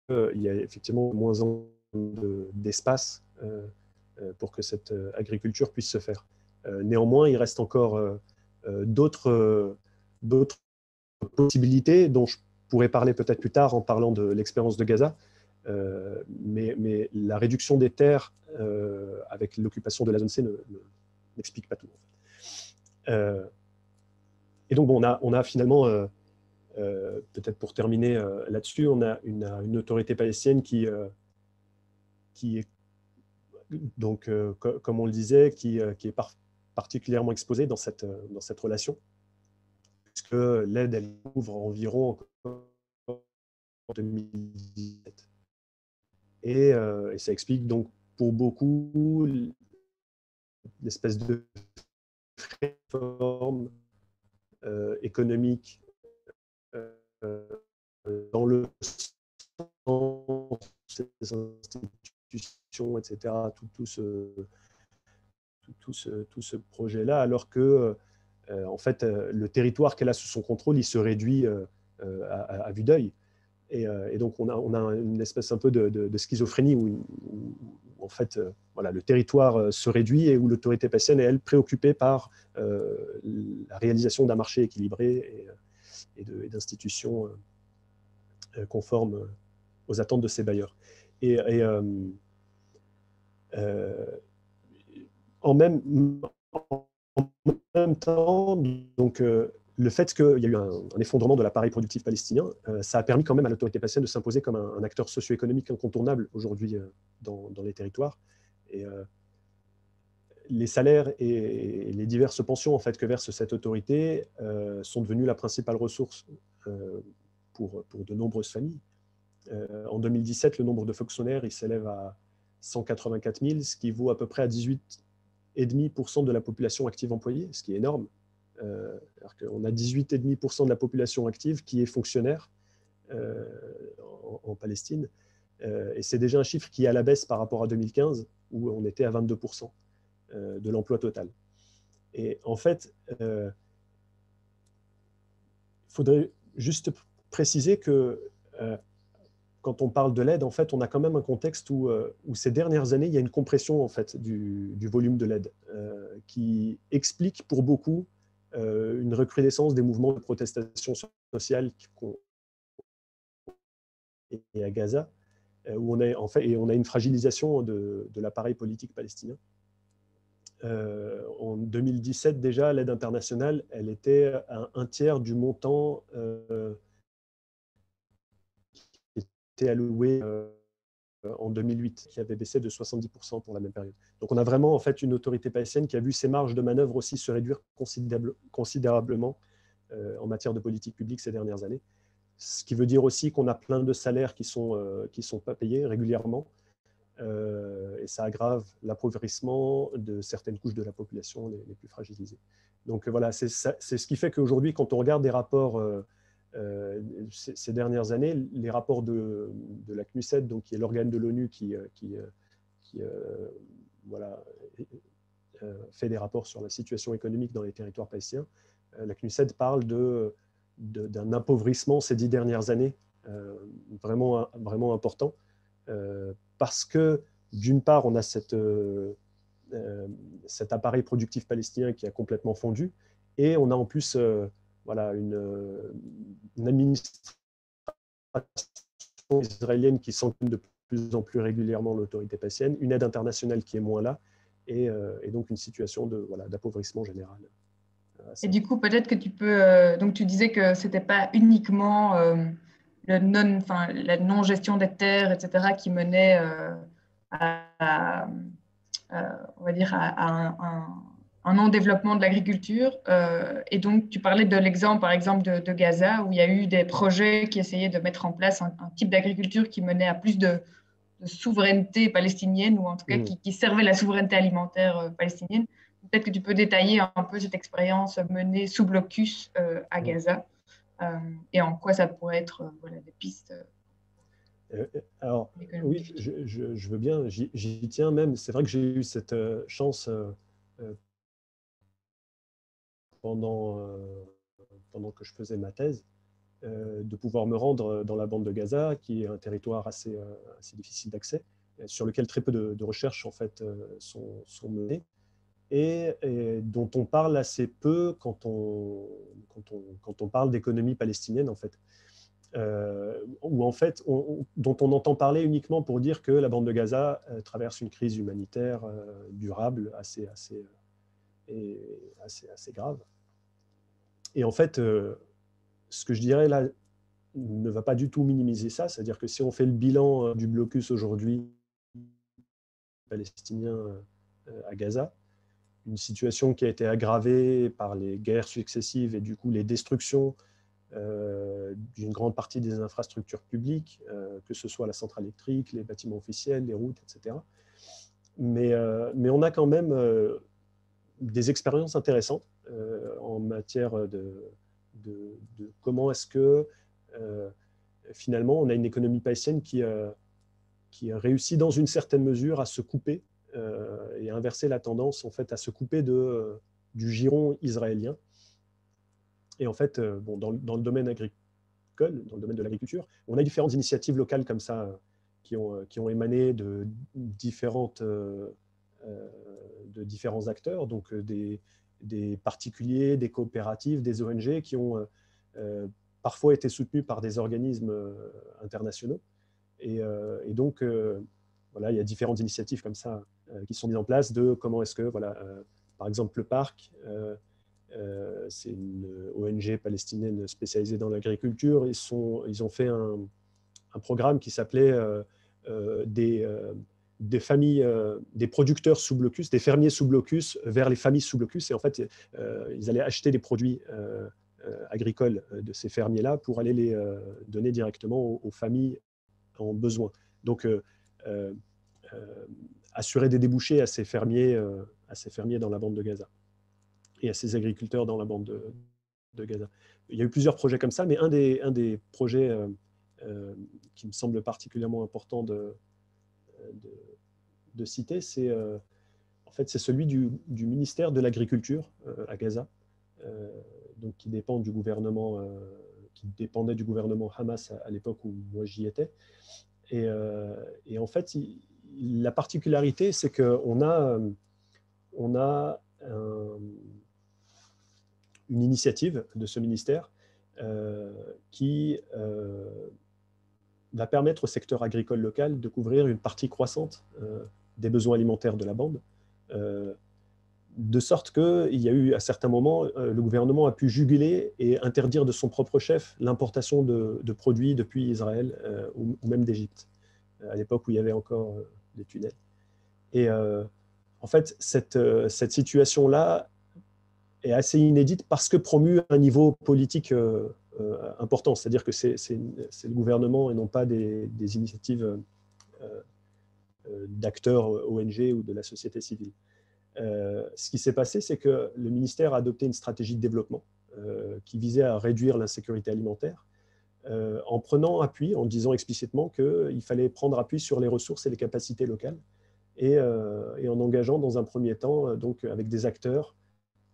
qu'il y a effectivement moins en d'espace pour que cette agriculture puisse se faire. Néanmoins, il reste encore d'autres possibilités dont je pourrais parler peut-être plus tard en parlant de l'expérience de Gaza. Mais la réduction des terres avec l'occupation de la zone C n'explique pas tout. Et donc, bon, on a finalement, peut-être pour terminer là-dessus, on a une autorité palestinienne qui est, donc, comme on le disait, qui est particulièrement exposée dans cette relation, puisque l'aide, elle couvre environ en 2017. Et ça explique donc pour beaucoup l'espèce de réforme économique dans le sens des institutions, etc., tout ce projet-là, alors que en fait, le territoire qu'elle a sous son contrôle, il se réduit à vue d'œil. Et donc, on a une espèce un peu de schizophrénie où en fait, voilà, le territoire se réduit et où l'autorité palestinienne est, elle, préoccupée par la réalisation d'un marché équilibré et d'institutions conformes aux attentes de ses bailleurs. Et en même temps, donc, le fait qu'il y a eu un effondrement de l'appareil productif palestinien, ça a permis quand même à l'autorité palestinienne de s'imposer comme un acteur socio-économique incontournable aujourd'hui dans les territoires. Et les salaires et les diverses pensions en fait, que verse cette autorité sont devenues la principale ressource pour de nombreuses familles. En 2017, le nombre de fonctionnaires il s'élève à 184 000, ce qui vaut à peu près à 18,5% de la population active employée, ce qui est énorme. On a 18,5% de la population active qui est fonctionnaire en Palestine. Et c'est déjà un chiffre qui est à la baisse par rapport à 2015, où on était à 22% de l'emploi total. Et en fait, il faudrait juste préciser que quand on parle de l'aide, en fait, on a quand même un contexte où ces dernières années, il y a une compression en fait, du volume de l'aide qui explique pour beaucoup une recrudescence des mouvements de protestation sociale et à Gaza, où on a une fragilisation de l'appareil politique palestinien. En 2017, déjà, l'aide internationale, elle était à un tiers du montant qui était alloué en 2008, qui avait baissé de 70% pour la même période. Donc on a vraiment en fait une autorité palestinienne qui a vu ses marges de manœuvre aussi se réduire considérablement en matière de politique publique ces dernières années. Ce qui veut dire aussi qu'on a plein de salaires qui sont pas payés régulièrement. Et ça aggrave l'appauvrissement de certaines couches de la population les plus fragilisées. Donc voilà, c'est ce qui fait qu'aujourd'hui, quand on regarde des rapports ces dernières années, les rapports de la CNUSED, donc, qui est l'organe de l'ONU qui voilà, fait des rapports sur la situation économique dans les territoires palestiniens, la CNUSED parle d'un appauvrissement ces 10 dernières années vraiment, vraiment important. Parce que, d'une part, on a cet appareil productif palestinien qui a complètement fondu, et on a en plus voilà, une administration israélienne qui sanctionne de plus en plus régulièrement l'autorité palestinienne, une aide internationale qui est moins là, et donc une situation d'appauvrissement général. Et du coup, peut-être que tu peux... donc, tu disais que ce n'était pas uniquement la non-gestion des terres, etc., qui menait on va dire, à un non-développement de l'agriculture. Et donc, tu parlais de l'exemple, par exemple, de Gaza, où il y a eu des projets qui essayaient de mettre en place un type d'agriculture qui menait à plus de souveraineté palestinienne, ou en tout cas qui servait la souveraineté alimentaire palestinienne. Peut-être que tu peux détailler un peu cette expérience menée sous blocus à Gaza et en quoi ça pourrait être des pistes. Alors, l'économie oui, future. je veux bien, j'y tiens même. C'est vrai que j'ai eu cette chance pendant, pendant que je faisais ma thèse de pouvoir me rendre dans la bande de Gaza, qui est un territoire assez difficile d'accès, sur lequel très peu de recherches en fait, sont menées. Et dont on parle assez peu quand on parle d'économie palestinienne, en fait. Ou en fait, dont on entend parler uniquement pour dire que la bande de Gaza traverse une crise humanitaire durable et assez grave. Et en fait, ce que je dirais là ne va pas du tout minimiser ça, c'est-à-dire que si on fait le bilan du blocus aujourd'hui palestinien à Gaza, une situation qui a été aggravée par les guerres successives et du coup les destructions d'une grande partie des infrastructures publiques, que ce soit la centrale électrique, les bâtiments officiels, les routes, etc. Mais on a quand même des expériences intéressantes en matière de comment est-ce que finalement on a une économie palestinienne qui réussit dans une certaine mesure à se couper et à inverser la tendance en fait à se couper du giron israélien. Et en fait, bon, dans le domaine agricole, dans le domaine de l'agriculture, on a différentes initiatives locales comme ça qui ont émané de différents acteurs, donc des particuliers, des coopératives, des ONG qui ont parfois été soutenus par des organismes internationaux. Et donc, voilà, il y a différentes initiatives comme ça qui sont mises en place de comment est-ce que, voilà, par exemple, le parc, c'est une ONG palestinienne spécialisée dans l'agriculture. Ils ont fait un programme qui s'appelait des familles, des producteurs sous blocus, des fermiers sous blocus vers les familles sous blocus. Et en fait, ils allaient acheter des produits agricoles de ces fermiers-là pour aller les donner directement aux familles en besoin. Donc, euh, assurer des débouchés à ces fermiers dans la bande de Gaza et à ces agriculteurs dans la bande de Gaza. Il y a eu plusieurs projets comme ça, mais un des projets qui me semble particulièrement important de, de citer, c'est en fait, c'est celui du ministère de l'Agriculture à Gaza, donc qui dépend du gouvernement, qui dépendait du gouvernement Hamas à l'époque où moi j'y étais. Et en fait, la particularité, c'est qu'on on a une initiative de ce ministère qui va permettre au secteur agricole local de couvrir une partie croissante des besoins alimentaires de la bande, de sorte qu'il y a eu à certains moments, le gouvernement a pu juguler et interdire de son propre chef l'importation de produits depuis Israël ou même d'Égypte, à l'époque où il y avait encore des tunnels. Et en fait, cette situation-là est assez inédite parce que promue à un niveau politique important. C'est-à-dire que c'est le gouvernement et non pas des initiatives d'acteurs ONG ou de la société civile. Ce qui s'est passé, c'est que le ministère a adopté une stratégie de développement qui visait à réduire l'insécurité alimentaire en prenant appui, en disant explicitement qu'il fallait prendre appui sur les ressources et les capacités locales et en engageant dans un premier temps donc avec des acteurs,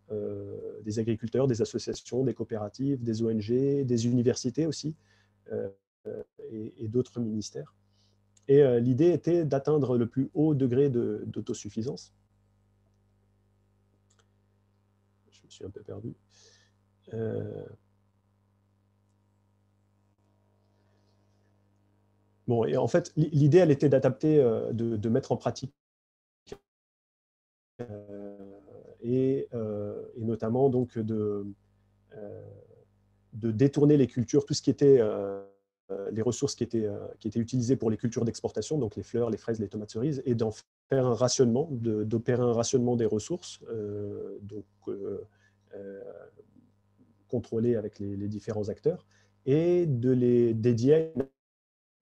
des agriculteurs, des associations, des coopératives, des ONG, des universités aussi, et d'autres ministères. Et l'idée était d'atteindre le plus haut degré d'autosuffisance. Je me suis un peu perdu. Bon, et en fait, l'idée, elle était d'adapter, de mettre en pratique et notamment donc de détourner les cultures, tout ce qui était les ressources qui étaient utilisées pour les cultures d'exportation, donc les fleurs, les fraises, les tomates cerises, et d'en faire un rationnement, d'opérer un rationnement des ressources, donc contrôlé avec les différents acteurs, et de les dédier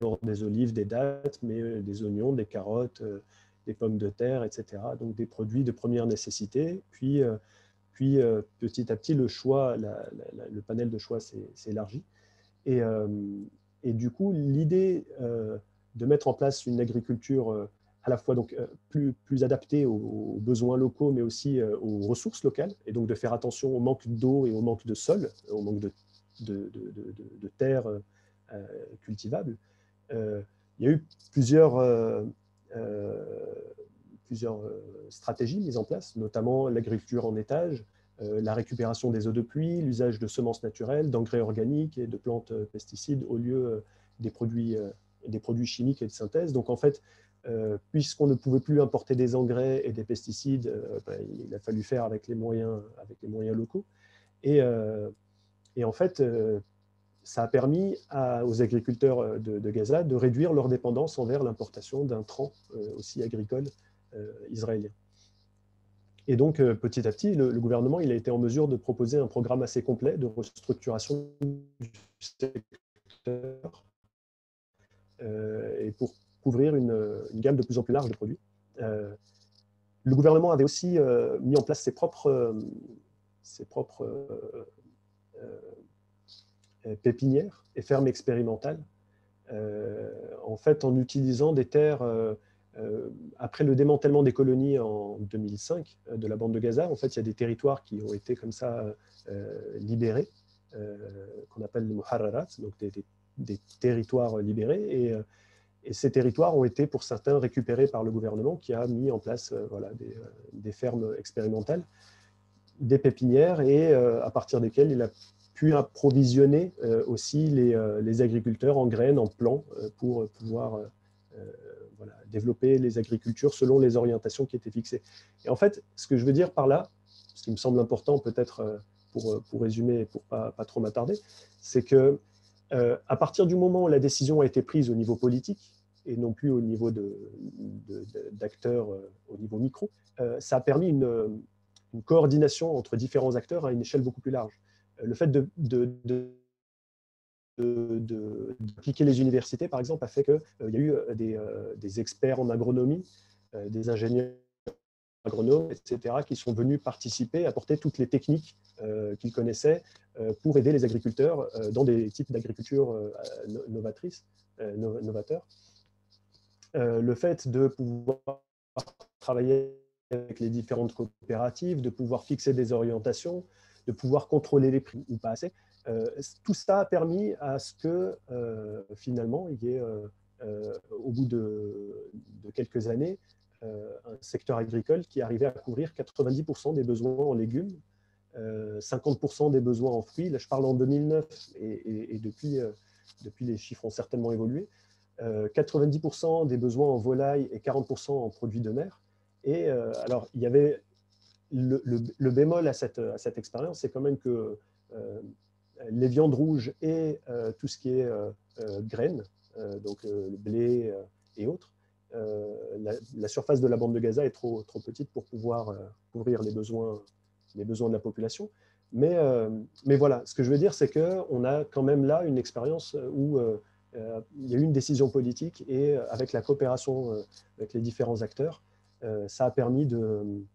à des olives, des dattes, mais des oignons, des carottes, des pommes de terre, etc. Donc des produits de première nécessité. Puis petit à petit, le panel de choix s'est élargi. Et Et du coup, l'idée de mettre en place une agriculture à la fois donc, plus adaptée aux besoins locaux, mais aussi aux ressources locales, et donc de faire attention au manque d'eau et au manque de sol, au manque de terres cultivables. Il y a eu plusieurs stratégies mises en place, notamment l'agriculture en étage, la récupération des eaux de pluie, l'usage de semences naturelles, d'engrais organiques et de plantes pesticides au lieu des produits chimiques et de synthèse. Donc en fait, puisqu'on ne pouvait plus importer des engrais et des pesticides, il a fallu faire avec les moyens locaux. Et en fait, ça a permis aux agriculteurs de Gaza de réduire leur dépendance envers l'importation d'intrants aussi agricoles israéliens. Et donc, petit à petit, le gouvernement il a été en mesure de proposer un programme assez complet de restructuration du secteur et pour couvrir une gamme de plus en plus large de produits. Le gouvernement avait aussi mis en place ses propres pépinières et fermes expérimentales, en fait, en utilisant des terres après le démantèlement des colonies en 2005 de la bande de Gaza. En fait, il y a des territoires qui ont été comme ça libérés, qu'on appelle les muharrarat, donc des territoires libérés. Et ces territoires ont été, pour certains, récupérés par le gouvernement qui a mis en place voilà, des fermes expérimentales, des pépinières, et à partir desquelles il a pu approvisionner aussi les agriculteurs en graines, en plants, pour pouvoir voilà, développer les agricultures selon les orientations qui étaient fixées. Et en fait, ce que je veux dire par là, ce qui me semble important peut-être pour résumer et pour pas trop m'attarder, c'est que à partir du moment où la décision a été prise au niveau politique et non plus au niveau d'acteurs au niveau micro, ça a permis une coordination entre différents acteurs à une échelle beaucoup plus large. Le fait d'impliquer les universités, par exemple, a fait qu'il y a eu des experts en agronomie, des ingénieurs agronomes, etc., qui sont venus participer, apporter toutes les techniques qu'ils connaissaient pour aider les agriculteurs dans des types d'agriculture novateurs. Le fait de pouvoir travailler avec les différentes coopératives, de pouvoir fixer des orientations, de pouvoir contrôler les prix ou pas assez, tout ça a permis à ce que finalement il y ait au bout de quelques années un secteur agricole qui arrivait à couvrir 90% des besoins en légumes, 50% des besoins en fruits. Là, je parle en 2009 et depuis les chiffres ont certainement évolué. 90% des besoins en volailles et 40% en produits de mer. Et alors, il y avait le bémol à cette expérience, c'est quand même que les viandes rouges et tout ce qui est graines, donc le blé et autres, la surface de la bande de Gaza est trop petite pour pouvoir couvrir les besoins de la population. Mais voilà, ce que je veux dire, c'est qu'on a quand même là une expérience où il y a eu une décision politique et avec la coopération avec les différents acteurs, ça a permis une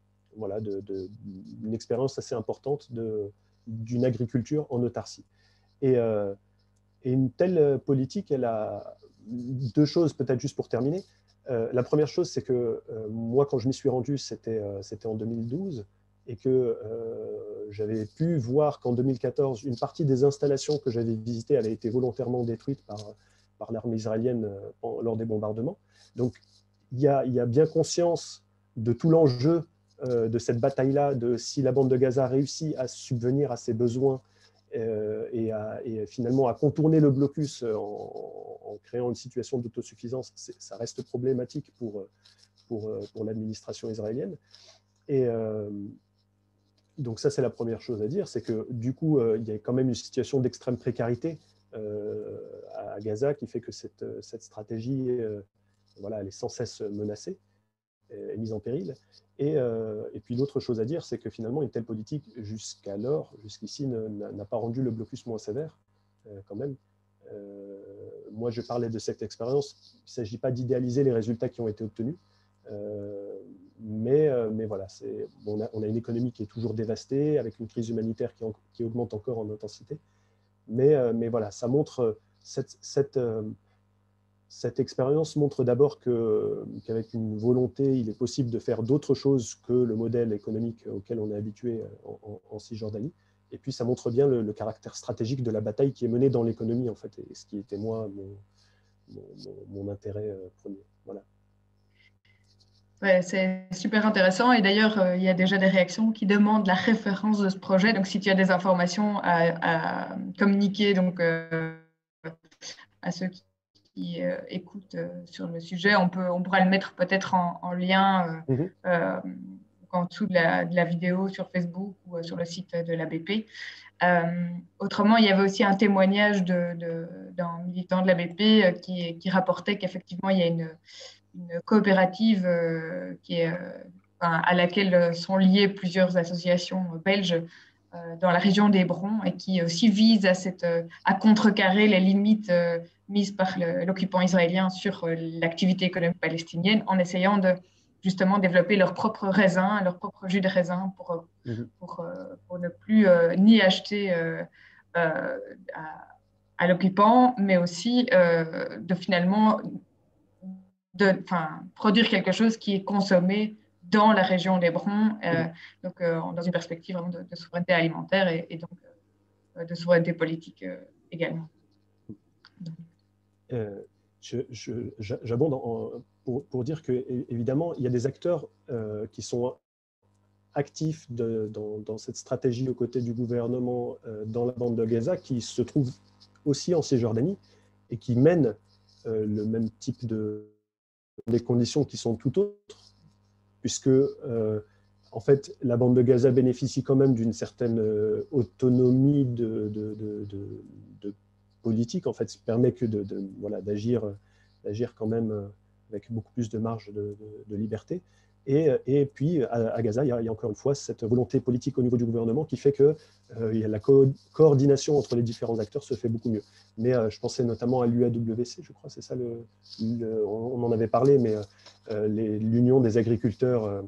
expérience assez importante d'une agriculture en autarcie. Et une telle politique, elle a deux choses peut-être juste pour terminer. La première chose, c'est que moi, quand je m'y suis rendu, c'était en 2012, et que j'avais pu voir qu'en 2014, une partie des installations que j'avais visitées avait été volontairement détruite par l'armée israélienne lors des bombardements. Donc, il y a bien conscience de tout l'enjeu de cette bataille-là, de si la bande de Gaza réussit à subvenir à ses besoins et finalement à contourner le blocus en créant une situation d'autosuffisance, ça reste problématique pour l'administration israélienne. Et donc ça, c'est la première chose à dire, c'est que du coup, il y a quand même une situation d'extrême précarité à Gaza qui fait que cette stratégie, voilà, elle est sans cesse menacée, est mise en péril. Et puis l'autre chose à dire, c'est que finalement, une telle politique, jusqu'ici, n'a pas rendu le blocus moins sévère, quand même. Moi, je parlais de cette expérience. Il ne s'agit pas d'idéaliser les résultats qui ont été obtenus, mais voilà, on a une économie qui est toujours dévastée, avec une crise humanitaire qui augmente encore en intensité. Mais voilà, ça montre cette expérience montre d'abord qu'avec une volonté, il est possible de faire d'autres choses que le modèle économique auquel on est habitué en Cisjordanie. Et puis, ça montre bien le caractère stratégique de la bataille qui est menée dans l'économie, en fait, et ce qui était, moi, mon intérêt premier. Voilà. Ouais, c'est super intéressant. Et d'ailleurs, il y a déjà des réactions qui demandent la référence de ce projet. Donc, si tu as des informations à communiquer donc, à ceux qui écoutent sur le sujet, on pourra le mettre peut-être en lien en dessous de la vidéo sur Facebook ou sur le site de l'ABP. Autrement, il y avait aussi un témoignage d'un militant de l'ABP qui rapportait qu'effectivement, il y a une coopérative à laquelle sont liées plusieurs associations belges dans la région d'Hébron et qui aussi vise à contrecarrer les limites mises par l'occupant israélien sur l'activité économique palestinienne en essayant de justement développer leur propre raisin, leur propre jus de raisin pour ne plus ni acheter à l'occupant, mais aussi de finalement produire quelque chose qui est consommé dans la région d'Hébron, donc dans une perspective vraiment de souveraineté alimentaire et donc de souveraineté politique également. J'abonde pour dire que évidemment il y a des acteurs qui sont actifs dans cette stratégie aux côtés du gouvernement dans la bande de Gaza, qui se trouvent aussi en Cisjordanie et qui mènent le même type des conditions qui sont tout autres, puisque en fait la bande de Gaza bénéficie quand même d'une certaine autonomie de politique, en fait, ce qui permet que d'agir quand même avec beaucoup plus de marge de liberté. Et puis, à Gaza, il y a encore une fois cette volonté politique au niveau du gouvernement qui fait que la coordination entre les différents acteurs se fait beaucoup mieux. Mais je pensais notamment à l'UAWC, je crois, c'est ça, on en avait parlé, mais l'Union des agriculteurs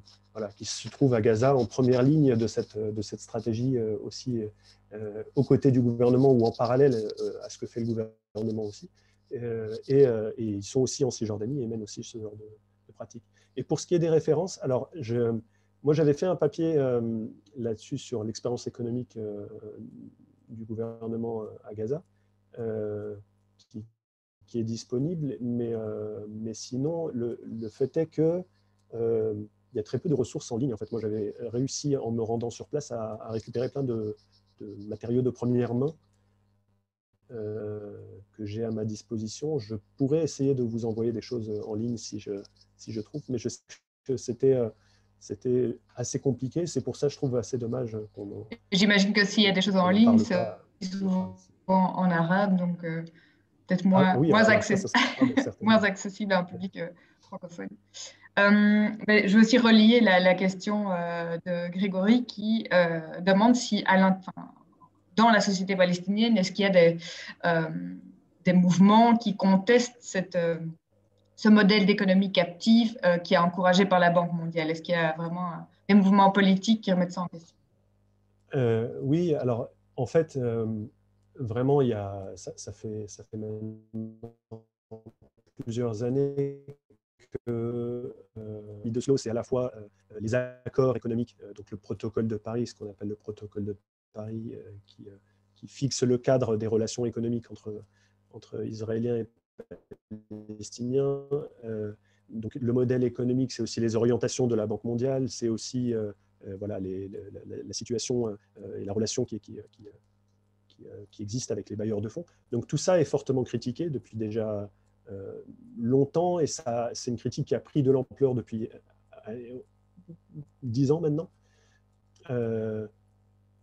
qui se trouve à Gaza en première ligne de cette stratégie aussi aux côtés du gouvernement ou en parallèle à ce que fait le gouvernement aussi. Et ils sont aussi en Cisjordanie et mènent aussi ce genre de pratique. Et pour ce qui est des références, alors moi j'avais fait un papier là-dessus sur l'expérience économique du gouvernement à Gaza, qui est disponible, mais sinon le fait est que il y a très peu de ressources en ligne. En fait, moi j'avais réussi en me rendant sur place à récupérer plein de matériaux de première main que j'ai à ma disposition. Je pourrais essayer de vous envoyer des choses en ligne si je trouve, mais je sais que c'était assez compliqué. C'est pour ça que je trouve assez dommage qu'on J'imagine que s'il y a des choses en ligne, c'est souvent en arabe, donc peut-être moins accessible à un public francophone. Mais je veux aussi relier la question de Grégory qui demande si dans la société palestinienne, est-ce qu'il y a des mouvements qui contestent ce modèle d'économie captive qui est encouragé par la Banque mondiale? Est-ce qu'il y a vraiment des mouvements politiques qui remettent ça en question? Oui, alors en fait, vraiment, ça fait plusieurs années que l'idée d'Oslo, c'est à la fois les accords économiques, donc le protocole de Paris, ce qu'on appelle le protocole de Paris, qui fixe le cadre des relations économiques entre Israéliens et Palestiniens. Donc le modèle économique, c'est aussi les orientations de la Banque mondiale, c'est aussi la situation et la relation qui existe avec les bailleurs de fonds. Donc tout ça est fortement critiqué depuis déjà longtemps, et c'est une critique qui a pris de l'ampleur depuis 10 ans maintenant.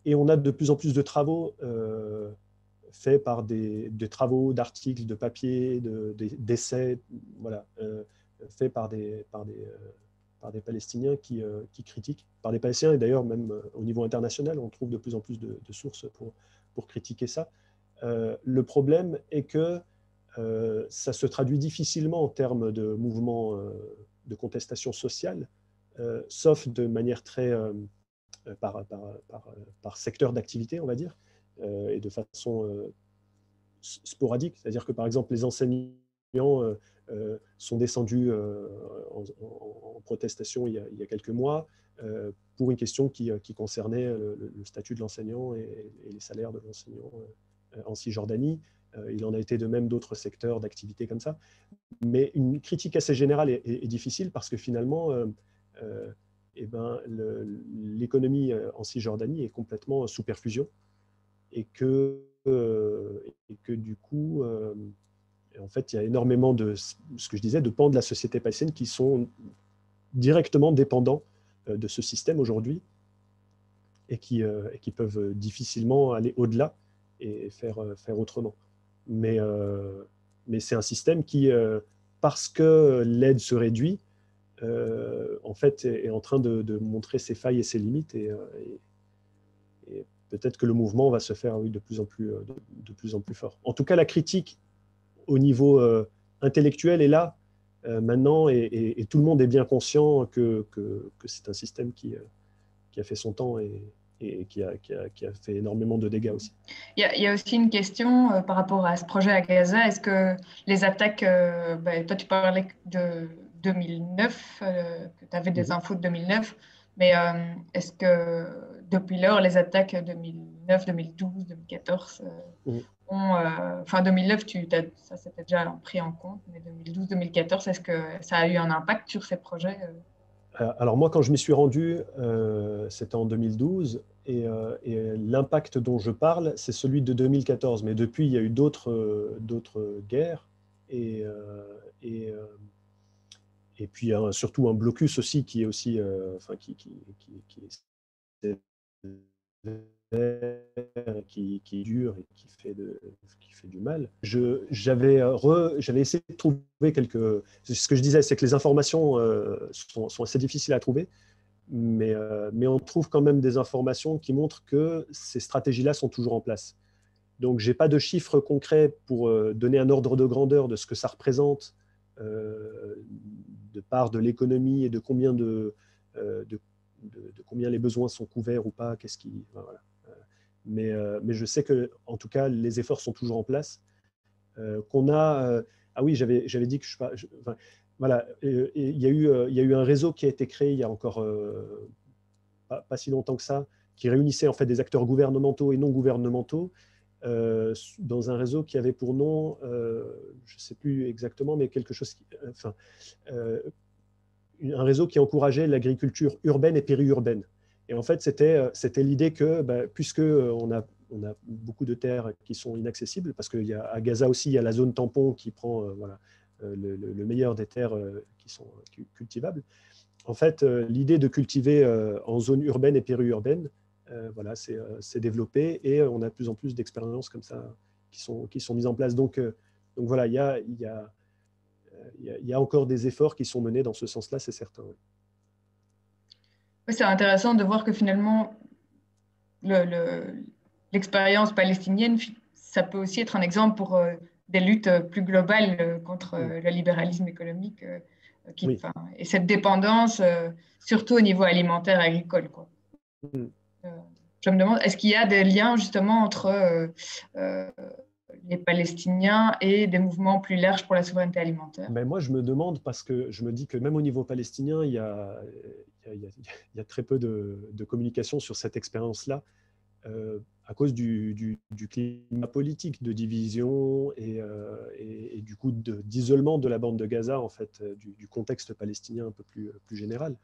Et on a de plus en plus de travaux faits par des travaux, d'articles, de papiers, d'essais, faits par des Palestiniens qui critiquent, par des Palestiniens, et d'ailleurs même au niveau international, on trouve de plus en plus de sources pour critiquer ça. Le problème est que ça se traduit difficilement en termes de mouvements de contestation sociale, sauf de manière très par secteur d'activité, on va dire, et de façon sporadiques. C'est-à-dire que, par exemple, les enseignants sont descendus en protestation il y a quelques mois pour une question qui concernait le statut de l'enseignant et les salaires de l'enseignant en Cisjordanie. Il en a été de même d'autres secteurs d'activité comme ça. Mais une critique assez générale est difficile parce que finalement, l'économie en Cisjordanie est complètement sous perfusion et que du coup, en fait, il y a énormément de ce que je disais, de pans de la société palestinienne qui sont directement dépendants de ce système aujourd'hui et qui peuvent difficilement aller au-delà et faire autrement. Mais c'est un système qui, parce que l'aide se réduit, en fait, est en train de montrer ses failles et ses limites. Et peut-être que le mouvement va se faire de plus en plus fort. En tout cas, la critique au niveau intellectuel est là maintenant, et tout le monde est bien conscient que c'est un système qui a fait son temps et qui a fait énormément de dégâts aussi. Il y a aussi une question par rapport à ce projet à Gaza. Est-ce que les attaques, toi tu parlais de 2009, que tu avais des infos de 2009, mais est-ce que depuis lors, les attaques 2009, 2012, 2014 enfin 2009, ça s'était déjà pris en compte, mais 2012, 2014, est-ce que ça a eu un impact sur ces projets Alors moi, quand je m'y suis rendu, c'était en 2012, et l'impact dont je parle, c'est celui de 2014. Mais depuis, il y a eu d'autres guerres, et puis surtout un blocus aussi qui est aussi, qui dure et qui fait du mal. J'avais essayé de trouver quelques... Ce que je disais, c'est que les informations sont assez difficiles à trouver, mais on trouve quand même des informations qui montrent que ces stratégies-là sont toujours en place. Donc, je n'ai pas de chiffres concrets pour donner un ordre de grandeur de ce que ça représente de part de l'économie et de combien de combien les besoins sont couverts ou pas. Voilà. Mais je sais que, en tout cas, les efforts sont toujours en place. Qu'on a... ah oui, j'avais dit que voilà, il y a eu un réseau qui a été créé il y a encore pas si longtemps que ça, qui réunissait en fait des acteurs gouvernementaux et non gouvernementaux dans un réseau qui avait pour nom, je ne sais plus exactement, mais quelque chose un réseau qui encourageait l'agriculture urbaine et périurbaine. Et en fait, c'était l'idée que, puisque on a beaucoup de terres qui sont inaccessibles, parce qu'à Gaza aussi, il y a la zone tampon qui prend le meilleur des terres qui sont cultivables. En fait, l'idée de cultiver en zone urbaine et périurbaine, voilà, c'est développé, et on a de plus en plus d'expériences comme ça qui sont mises en place. Donc voilà, il y a encore des efforts qui sont menés dans ce sens-là, c'est certain. Oui. C'est intéressant de voir que finalement, l'expérience palestinienne, ça peut aussi être un exemple pour des luttes plus globales contre le libéralisme économique et cette dépendance, surtout au niveau alimentaire et agricole, quoi. Je me demande, est-ce qu'il y a des liens justement entre les Palestiniens et des mouvements plus larges pour la souveraineté alimentaire? Ben moi, je me demande, parce que je me dis que même au niveau palestinien, il y a très peu de communication sur cette expérience-là, à cause du climat politique de division et du coup d'isolement de la bande de Gaza, en fait, du contexte palestinien un peu plus général.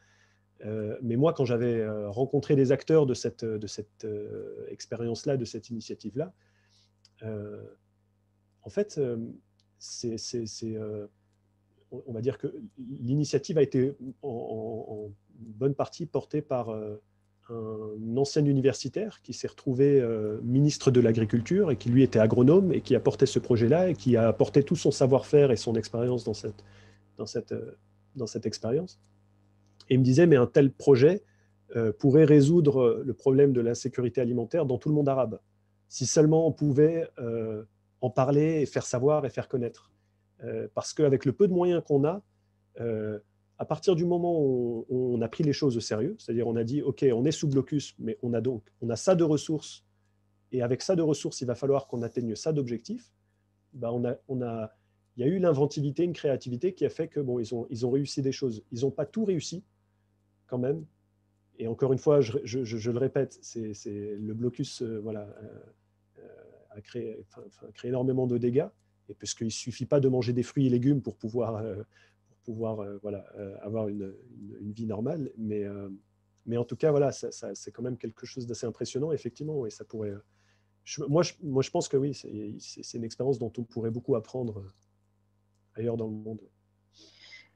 Mais moi, quand j'avais rencontré des acteurs de cette expérience-là, de cette initiative-là, en fait, on va dire que l'initiative a été en bonne partie portée par un ancien universitaire qui s'est retrouvé ministre de l'Agriculture et qui lui était agronome et qui a porté ce projet-là et qui a apporté tout son savoir-faire et son expérience dans cette expérience. Et il me disait, mais un tel projet pourrait résoudre le problème de l'insécurité alimentaire dans tout le monde arabe, si seulement on pouvait en parler et faire savoir et faire connaître. Parce qu'avec le peu de moyens qu'on a, à partir du moment où on a pris les choses au sérieux, c'est-à-dire on a dit, OK, on est sous blocus, mais on a ça de ressources, et avec ça de ressources, il va falloir qu'on atteigne ça d'objectifs. il y a eu l'inventivité, une créativité qui a fait que bon, ils ont réussi des choses. Ils n'ont pas tout réussi quand même. Et encore une fois, je le répète, le blocus a créé énormément de dégâts. Et puisqu'il ne suffit pas de manger des fruits et légumes pour pouvoir avoir une vie normale. Mais en tout cas, voilà, c'est quand même quelque chose d'assez impressionnant, effectivement. Et ça pourrait. Moi, je pense que oui, c'est une expérience dont on pourrait beaucoup apprendre ailleurs dans le monde.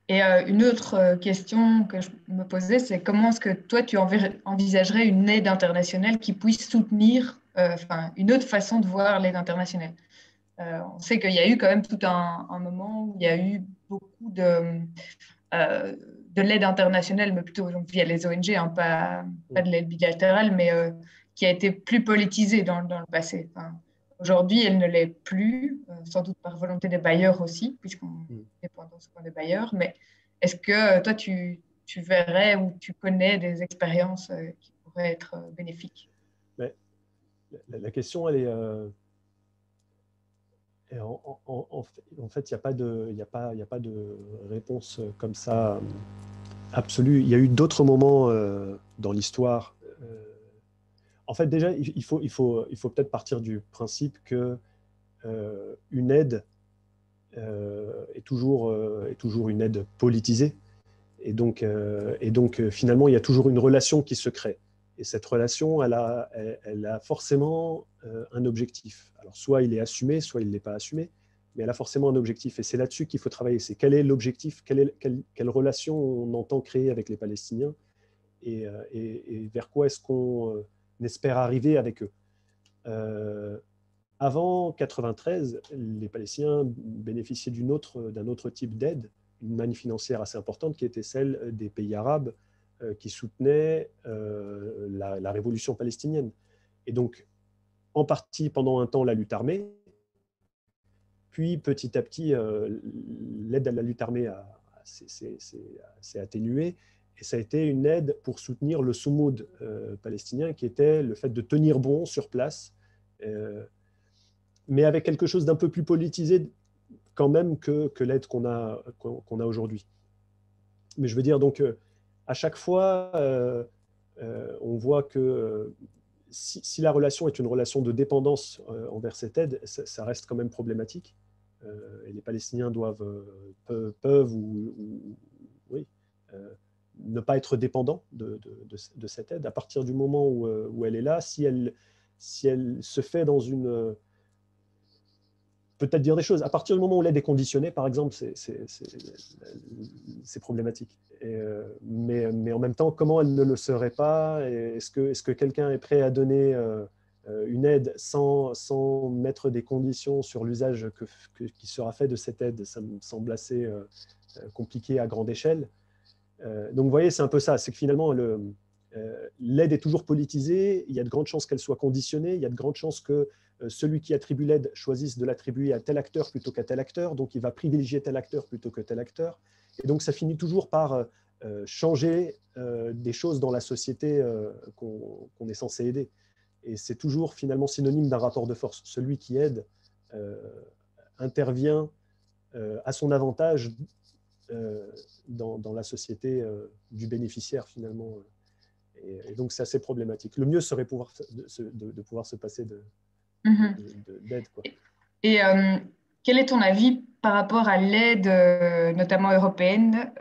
Et une autre question que je me posais, c'est comment est-ce que toi, tu envisagerais une aide internationale qui puisse soutenir une autre façon de voir l'aide internationale? On sait qu'il y a eu quand même tout un moment où il y a eu beaucoup euh, de l'aide internationale, mais plutôt via les ONG, hein, pas de l'aide bilatérale, mais qui a été plus politisée dans le passé. Aujourd'hui, elle ne l'est plus, sans doute par volonté des bailleurs aussi, puisqu'on dépend souvent des bailleurs. Mais est-ce que toi, tu verrais ou tu connais des expériences qui pourraient être bénéfiques? Mais la question, elle est. En fait, il n'y a pas de réponse comme ça absolue. Il y a eu d'autres moments dans l'histoire. En fait, déjà, il faut peut-être partir du principe que une aide est toujours une aide politisée. Et donc, finalement, il y a toujours une relation qui se crée. Et cette relation, elle a forcément un objectif. Alors, soit il est assumé, soit il ne l'est pas assumé, mais elle a forcément un objectif. Et c'est là-dessus qu'il faut travailler. C'est quel est l'objectif, quelle relation on entend créer avec les Palestiniens et vers quoi est-ce qu'on espère arriver avec eux. Avant 1993, les Palestiniens bénéficiaient d'un autre type d'aide, une manne financière assez importante qui était celle des pays arabes qui soutenaient la révolution palestinienne. Et donc, en partie pendant un temps, la lutte armée, puis petit à petit, l'aide à la lutte armée s'est atténuée, et ça a été une aide pour soutenir le soumoud palestinien, qui était le fait de tenir bon sur place, mais avec quelque chose d'un peu plus politisé quand même que l'aide qu'on a aujourd'hui. Mais je veux dire, donc, à chaque fois, on voit que si la relation est une relation de dépendance envers cette aide, ça reste quand même problématique. Et les Palestiniens peuvent oui, ne pas être dépendants de cette aide. À partir du moment où elle est là, si elle se fait dans une peut-être dire des choses. À partir du moment où l'aide est conditionnée, par exemple, c'est problématique. Mais en même temps, comment elle ne le serait pas? Est-ce que quelqu'un est prêt à donner une aide sans mettre des conditions sur l'usage qui sera fait de cette aide? Ça me semble assez compliqué à grande échelle. Donc, vous voyez, c'est un peu ça. C'est que finalement, l'aide est toujours politisée. Il y a de grandes chances qu'elle soit conditionnée. Il y a de grandes chances que celui qui attribue l'aide choisisse de l'attribuer à tel acteur plutôt qu'à tel acteur. Donc, il va privilégier tel acteur plutôt que tel acteur. Et donc, ça finit toujours par changer des choses dans la société qu'on est censé aider. Et c'est toujours finalement synonyme d'un rapport de force. Celui qui aide intervient à son avantage dans la société du bénéficiaire, finalement. Et donc, c'est assez problématique. Le mieux serait de pouvoir se passer d'aide. Et quel est ton avis par rapport à l'aide, notamment européenne,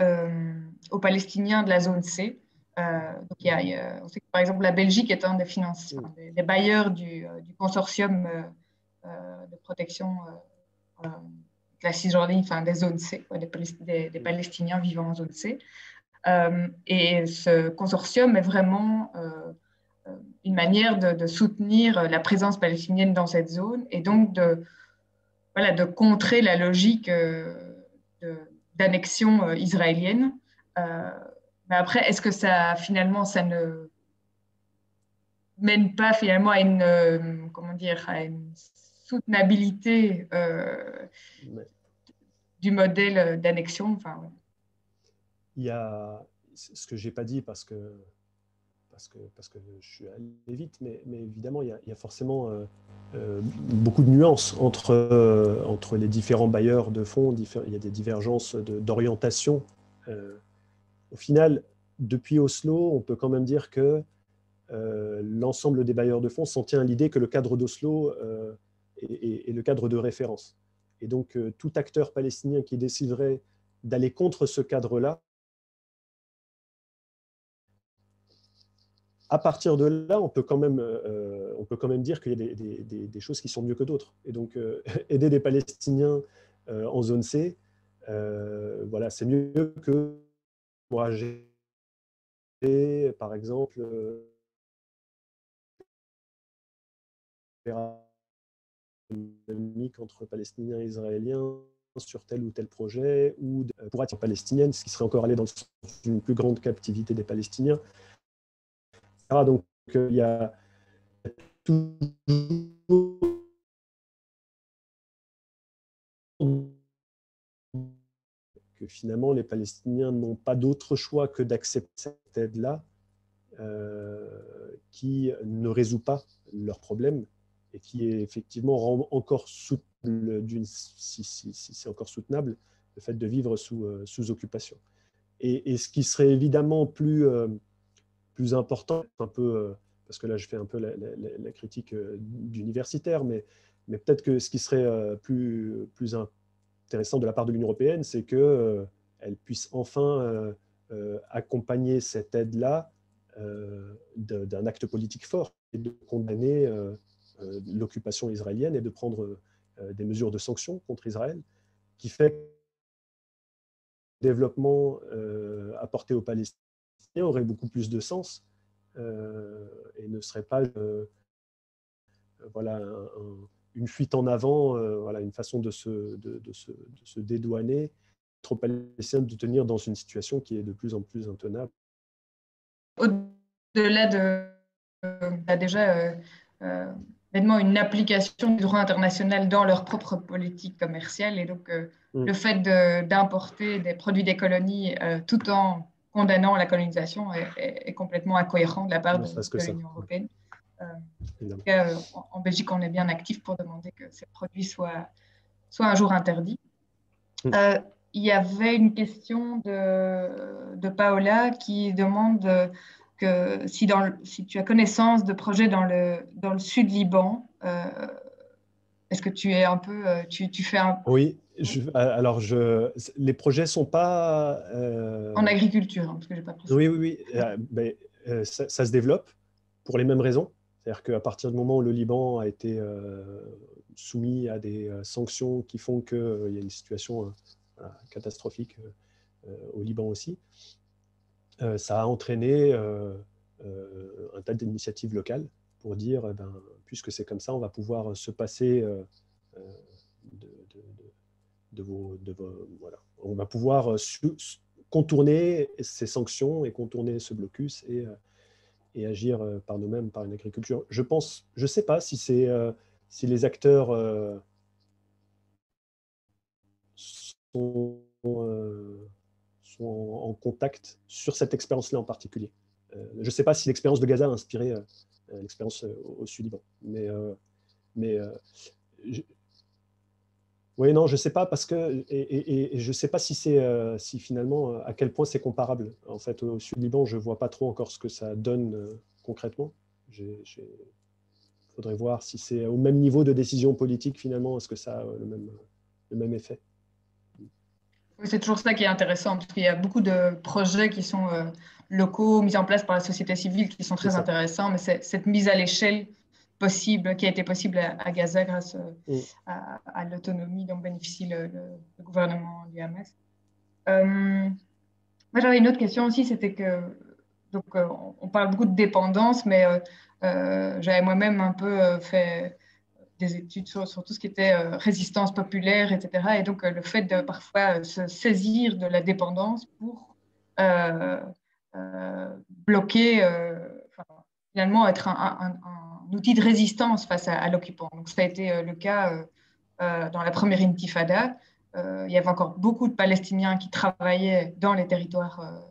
aux Palestiniens de la zone C? Donc on sait que, par exemple, la Belgique est un des bailleurs du consortium de protection de la Cisjordanie, enfin des zones C, des Palestiniens vivant en zone C. Et ce consortium est vraiment une manière de soutenir la présence palestinienne dans cette zone et donc de contrer la logique d'annexion israélienne. Mais après, est-ce que ça ne mène pas finalement à à une soutenabilité du modèle d'annexion? Enfin, il y a ce que j'ai pas dit parce que je suis allé vite, mais évidemment, il y a forcément beaucoup de nuances entre les différents bailleurs de fonds. Il y a des divergences d'orientation. Au final, depuis Oslo, on peut quand même dire que l'ensemble des bailleurs de fonds s'en tient à l'idée que le cadre d'Oslo est le cadre de référence. Et donc, tout acteur palestinien qui déciderait d'aller contre ce cadre-là, à partir de là, on peut quand même dire qu'il y a des choses qui sont mieux que d'autres. Et donc, aider des Palestiniens en zone C, voilà, c'est mieux que encourager, par exemple, dynamique entre Palestiniens et Israéliens sur tel ou tel projet, ou pour être palestinienne, ce qui serait encore aller dans le sens d'une plus grande captivité des Palestiniens. Donc, il y a toujours que finalement les Palestiniens n'ont pas d'autre choix que d'accepter cette aide-là qui ne résout pas leurs problèmes et qui est effectivement rend encore soutenable, si c'est encore soutenable, le fait de vivre sous occupation. Et ce qui serait évidemment plus important, un peu, parce que là je fais un peu la critique d'universitaire, mais peut-être que ce qui serait plus intéressant de la part de l'Union européenne, c'est qu'elle puisse enfin accompagner cette aide-là d'un acte politique fort et de condamner l'occupation israélienne et de prendre des mesures de sanctions contre Israël, qui fait que le développement apporté aux Palestiniens aurait beaucoup plus de sens et ne serait pas voilà, une fuite en avant, voilà, une façon de se dédouaner, trop palestinien de tenir dans une situation qui est de plus en plus intenable. Au-delà déjà une application du droit international dans leur propre politique commerciale, et donc le fait d'importer des produits des colonies tout en condamnant la colonisation est complètement incohérent de la part de l'Union européenne. En Belgique, on est bien actif pour demander que ces produits soient un jour interdits. Il y avait une question de Paola qui demande que si tu as connaissance de projets dans le sud Liban, est-ce que tu es un peu, tu fais un... Oui, alors les projets ne sont pas... En agriculture, hein, parce que je n'ai pas précisé. Oui. Ça se développe pour les mêmes raisons. C'est-à-dire qu'à partir du moment où le Liban a été soumis à des sanctions qui font qu'il y a une situation catastrophique au Liban aussi, ça a entraîné un tas d'initiatives locales pour dire, puisque c'est comme ça, on va pouvoir se passer voilà. On va pouvoir contourner ces sanctions et contourner ce blocus et agir par nous-mêmes, par une agriculture. Je ne sais pas si les acteurs sont en contact sur cette expérience-là en particulier. Je ne sais pas si l'expérience de Gaza a inspiré l'expérience au Sud-Liban. Oui, non, je ne sais pas parce que et je ne sais pas si finalement à quel point c'est comparable. En fait, au Sud-Liban, je ne vois pas trop encore ce que ça donne concrètement. Il faudrait voir si c'est au même niveau de décision politique finalement, est-ce que ça a le même effet. Oui, c'est toujours ça qui est intéressant, parce qu'il y a beaucoup de projets qui sont locaux, mis en place par la société civile, qui sont très intéressants, mais c'est cette mise à l'échelle possible, qui a été possible à Gaza grâce à l'autonomie dont bénéficie le gouvernement du Hamas. Moi, j'avais une autre question aussi, c'était que, donc, on parle beaucoup de dépendance, mais j'avais moi-même un peu fait des études sur tout ce qui était résistance populaire, etc. Et donc, le fait de parfois se saisir de la dépendance pour bloquer, finalement, être un outil de résistance face à l'occupant. Donc, ça a été le cas dans la première intifada. Il y avait encore beaucoup de Palestiniens qui travaillaient dans les territoires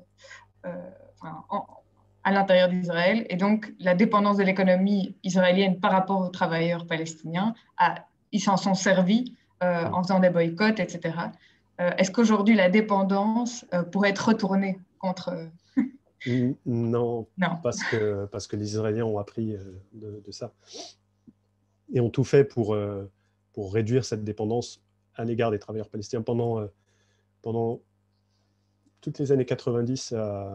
à l'intérieur d'Israël. Et donc, la dépendance de l'économie israélienne par rapport aux travailleurs palestiniens, ils s'en sont servis en faisant des boycotts, etc. Est-ce qu'aujourd'hui, la dépendance pourrait être retournée contre... Non, Non. parce que les Israéliens ont appris de ça et ont tout fait pour réduire cette dépendance à l'égard des travailleurs palestiniens pendant toutes les années 90,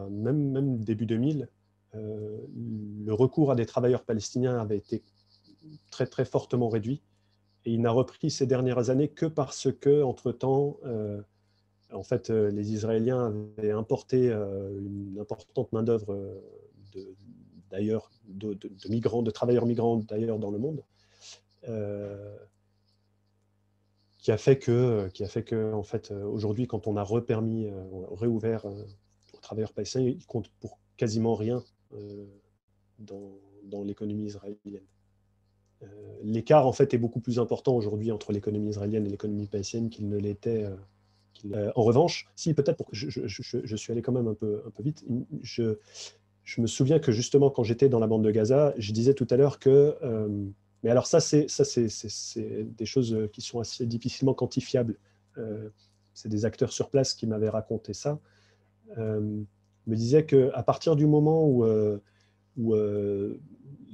même début 2000. Le recours à des travailleurs palestiniens avait été très, très fortement réduit. Et il n'a repris ces dernières années que parce que, entre-temps, en fait, les Israéliens avaient importé une importante main-d'œuvre d'ailleurs, de migrants, de travailleurs migrants d'ailleurs dans le monde, qui a fait que en fait, aujourd'hui, quand on a réouvert aux travailleurs palestiniens, ils comptent pour quasiment rien dans l'économie israélienne. L'écart, en fait, est beaucoup plus important aujourd'hui entre l'économie israélienne et l'économie palestinienne qu'il ne l'était. En revanche, si peut-être, je suis allé quand même un peu vite, je me souviens que justement, quand j'étais dans la bande de Gaza, je disais tout à l'heure que... mais alors ça, c'est des choses qui sont assez difficilement quantifiables. C'est des acteurs sur place qui m'avaient raconté ça. Me disait qu'à partir du moment où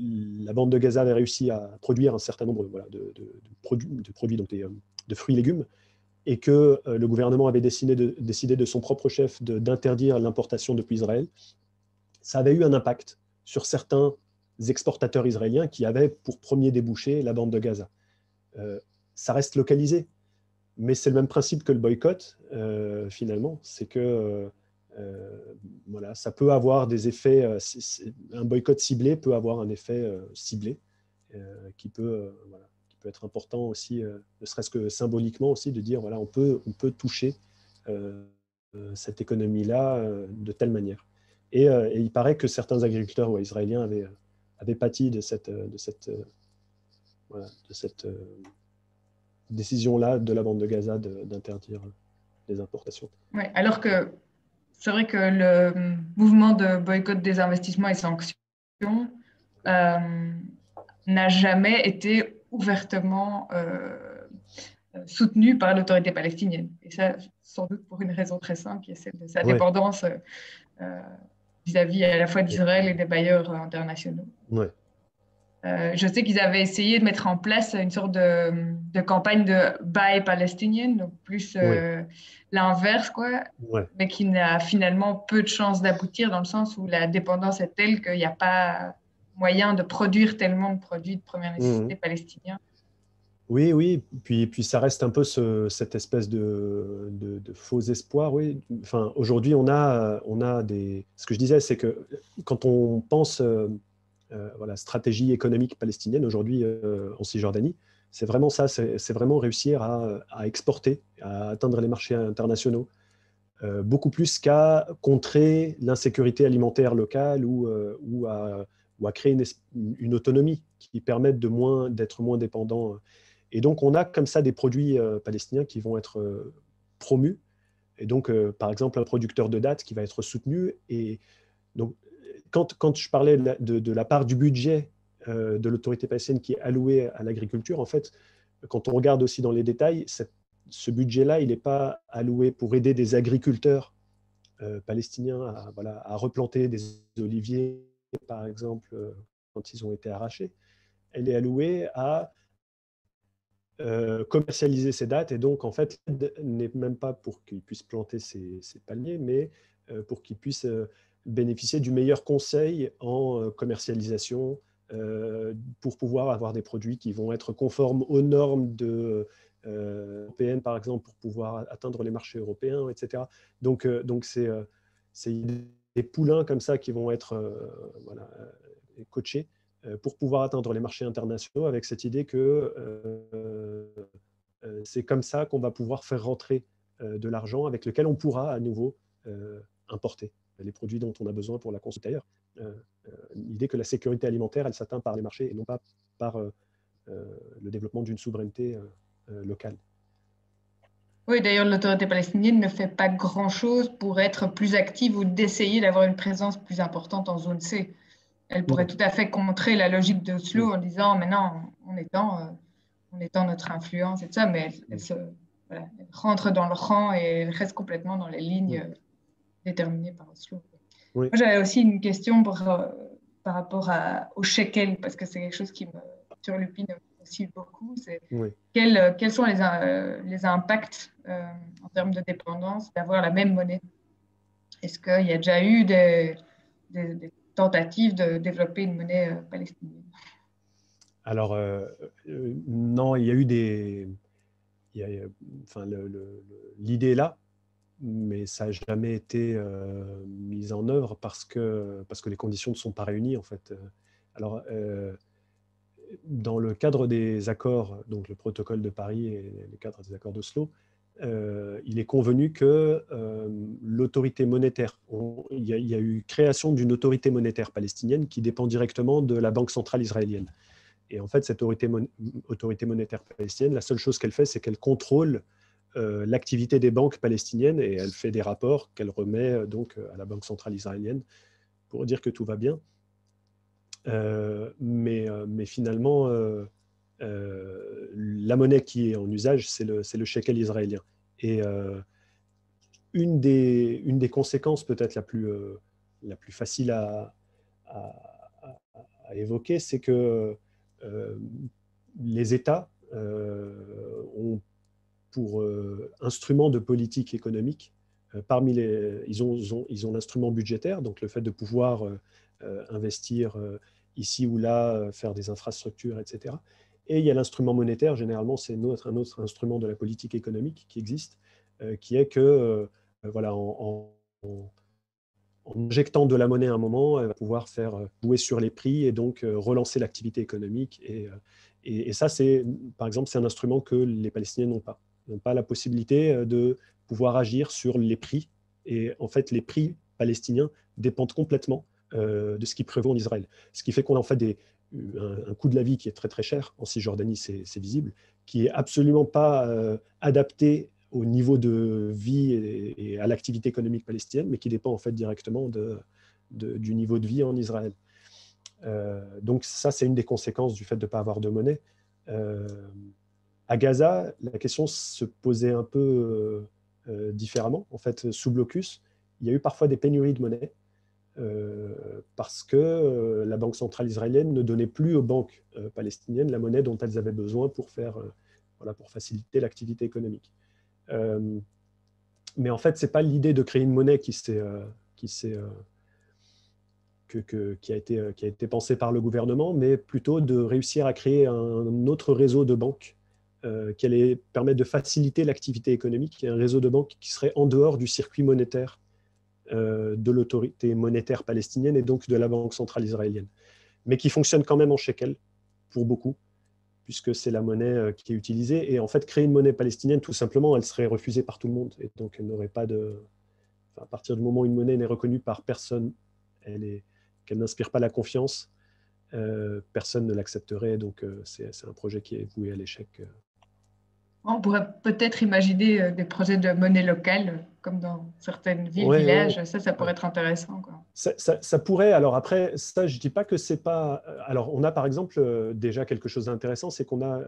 la bande de Gaza avait réussi à produire un certain nombre de produits, donc de fruits et légumes, et que le gouvernement avait décidé de son propre chef d'interdire l'importation depuis Israël, ça avait eu un impact sur certains exportateurs israéliens qui avaient pour premier débouché la bande de Gaza. Ça reste localisé, mais c'est le même principe que le boycott, finalement. C'est que voilà, ça peut avoir des effets. Un boycott ciblé peut avoir un effet ciblé qui peut être important aussi, ne serait-ce que symboliquement aussi, de dire voilà, on peut toucher cette économie-là de telle manière. Et il paraît que certains agriculteurs israéliens avaient pâti de cette décision-là de la bande de Gaza d'interdire les importations. Ouais, alors que c'est vrai que le mouvement de boycott des investissements et sanctions n'a jamais été ouvertement soutenu par l'autorité palestinienne. Et ça, sans doute pour une raison très simple, qui est celle de sa Ouais. dépendance vis-à-vis à la fois d'Israël et des bailleurs internationaux. Ouais. Je sais qu'ils avaient essayé de mettre en place une sorte de campagne de buy palestinienne, donc plus l'inverse, quoi, mais qui n'a finalement peu de chances d'aboutir dans le sens où la dépendance est telle qu'il n'y a pas moyen de produire tellement de produits de première nécessité palestiniens. Oui, puis ça reste un peu cette espèce de faux espoir. Oui. Enfin, aujourd'hui, on a des... Ce que je disais, c'est que quand on pense voilà, stratégie économique palestinienne aujourd'hui en Cisjordanie, c'est vraiment ça, c'est vraiment réussir à exporter, à atteindre les marchés internationaux, beaucoup plus qu'à contrer l'insécurité alimentaire locale ou à créer une autonomie qui permette d'être moins dépendant. Et donc, on a comme ça des produits palestiniens qui vont être promus. Et donc, par exemple, un producteur de dattes qui va être soutenu. Et donc, quand je parlais de la part du budget de l'autorité palestinienne qui est allouée à l'agriculture, en fait, quand on regarde aussi dans les détails, ce budget-là, il n'est pas alloué pour aider des agriculteurs palestiniens à replanter des oliviers, par exemple, quand ils ont été arrachés. Elle est allouée à commercialiser ces dates, et donc en fait l'aide n'est même pas pour qu'ils puissent planter ces palmiers, mais pour qu'ils puissent bénéficier du meilleur conseil en commercialisation pour pouvoir avoir des produits qui vont être conformes aux normes européennes, par exemple, pour pouvoir atteindre les marchés européens, etc. Donc c'est des poulains comme ça qui vont être coachés pour pouvoir atteindre les marchés internationaux, avec cette idée que c'est comme ça qu'on va pouvoir faire rentrer de l'argent avec lequel on pourra à nouveau importer les produits dont on a besoin pour la consommation. D'ailleurs, l'idée que la sécurité alimentaire, elle s'atteint par les marchés et non pas par le développement d'une souveraineté locale. Oui, d'ailleurs, l'autorité palestinienne ne fait pas grand-chose pour être plus active ou d'essayer d'avoir une présence plus importante en zone C. Elle pourrait Non. tout à fait contrer la logique Mm. d'Oslo en disant maintenant, on étend notre influence et tout ça, mais voilà, elle rentre dans le rang et elle reste complètement dans les lignes Mm. déterminées par Oslo. Oui, Moi, j'avais aussi une question par rapport au shekel, parce que c'est quelque chose qui me turlupine aussi beaucoup. C'est oui. quels sont les impacts en termes de dépendance d'avoir la même monnaie? Est-ce qu'il y a déjà eu des tentatives de développer une monnaie palestinienne? Alors, non, il y a eu des... enfin, l'idée est là, mais ça n'a jamais été mis en œuvre parce que les conditions ne sont pas réunies, en fait. Alors, dans le cadre des accords, donc le protocole de Paris et le cadre des accords d'Oslo, il est convenu que l'autorité monétaire, il y a eu création d'une autorité monétaire palestinienne qui dépend directement de la Banque centrale israélienne. Et en fait, cette autorité monétaire palestinienne, la seule chose qu'elle fait, c'est qu'elle contrôle l'activité des banques palestiniennes et elle fait des rapports qu'elle remet donc à la Banque centrale israélienne pour dire que tout va bien. Mais finalement, la monnaie qui est en usage, c'est le shekel israélien. Et une des conséquences peut-être la plus facile à, à évoquer, c'est que euh, les États ont pour instrument de politique économique, ils ont l'instrument budgétaire, donc le fait de pouvoir investir ici ou là, faire des infrastructures, etc. Et il y a l'instrument monétaire, généralement c'est un autre instrument de la politique économique qui existe, qui est que voilà, en injectant de la monnaie à un moment, elle va pouvoir faire jouer sur les prix et donc relancer l'activité économique. Et ça, par exemple, c'est un instrument que les Palestiniens n'ont pas. Ils n'ont pas la possibilité de pouvoir agir sur les prix. Et en fait, les prix palestiniens dépendent complètement de ce qui prévaut en Israël. Ce qui fait qu'on a en fait un coût de la vie qui est très très cher. En Cisjordanie, c'est visible, qui est absolument pas adapté au niveau de vie et à l'activité économique palestinienne, mais qui dépend en fait directement du niveau de vie en Israël. Donc ça, c'est une des conséquences du fait de ne pas avoir de monnaie. Euh, à Gaza, la question se posait un peu différemment. En fait, sous blocus, il y a eu parfois des pénuries de monnaie parce que la Banque centrale israélienne ne donnait plus aux banques palestiniennes la monnaie dont elles avaient besoin pour voilà, pour faciliter l'activité économique. Euh, mais en fait, ce n'est pas l'idée de créer une monnaie qui, qui a été pensée par le gouvernement, mais plutôt de réussir à créer un autre réseau de banques qui allait permettre de faciliter l'activité économique, et un réseau de banques qui serait en dehors du circuit monétaire de l'autorité monétaire palestinienne et donc de la Banque centrale israélienne, mais qui fonctionne quand même en shekel pour beaucoup, puisque c'est la monnaie qui est utilisée. Et en fait, créer une monnaie palestinienne, tout simplement, elle serait refusée par tout le monde. Et donc, elle n'aurait pas de... Enfin, à partir du moment où une monnaie n'est reconnue par personne, qu'elle n'inspire pas la confiance, personne ne l'accepterait. Donc, c'est un projet qui est voué à l'échec. On pourrait peut-être imaginer des projets de monnaie locale, comme dans certaines villes, Ouais, ouais, villages. Ça pourrait ouais. être intéressant, quoi. Ça pourrait, alors après, ça, je ne dis pas que c'est pas... Alors, on a par exemple déjà quelque chose d'intéressant, c'est qu'on a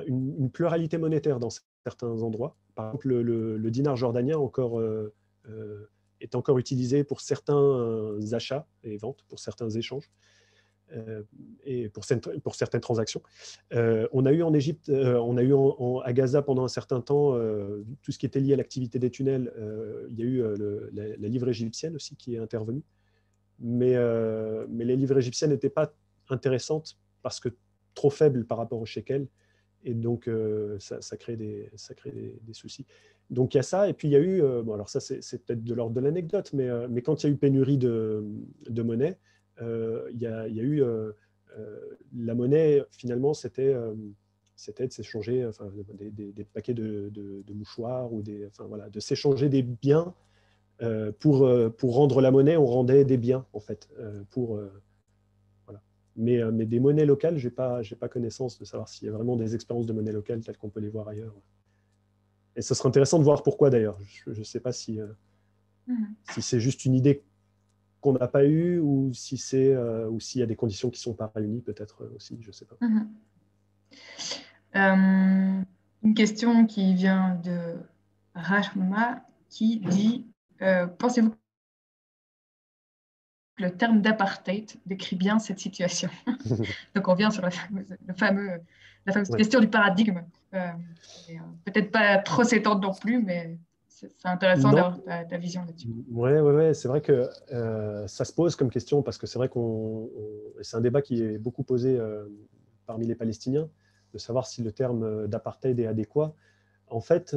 une pluralité monétaire dans certains endroits. Par exemple, le dinar jordanien est encore utilisé pour certains achats et ventes, pour certains échanges et pour certaines transactions. On a eu en Égypte, on a eu à Gaza pendant un certain temps tout ce qui était lié à l'activité des tunnels. Il y a eu la livre égyptienne aussi qui est intervenue. Mais les livres égyptiennes n'étaient pas intéressantes parce que trop faibles par rapport au shekel. Et donc, ça crée des soucis. Donc, il y a ça. Et puis, il y a eu, bon, alors ça, c'est peut-être de l'ordre de l'anecdote, mais quand il y a eu pénurie de monnaie, il y a eu la monnaie, finalement, c'était de s'échanger enfin, des paquets de mouchoirs ou enfin, voilà, de s'échanger des biens pour rendre la monnaie, on rendait des biens, en fait, voilà. Mais des monnaies locales, j'ai pas connaissance de savoir s'il y a vraiment des expériences de monnaie locale telles qu'on peut les voir ailleurs. Et ce serait intéressant de voir pourquoi d'ailleurs. Je ne sais pas si c'est juste une idée qu'on n'a pas eue ou si ou s'il y a des conditions qui ne sont pas réunies, peut-être aussi, je ne sais pas. Une question qui vient de Rachma qui dit pensez-vous que le terme d'apartheid décrit bien cette situation? Donc on vient sur la fameuse question du paradigme. Peut-être pas trop s'étendre non plus, mais c'est intéressant d'avoir ta vision là-dessus. Ouais. C'est vrai que ça se pose comme question parce que c'est vrai c'est un débat qui est beaucoup posé parmi les Palestiniens, de savoir si le terme d'apartheid est adéquat. En fait,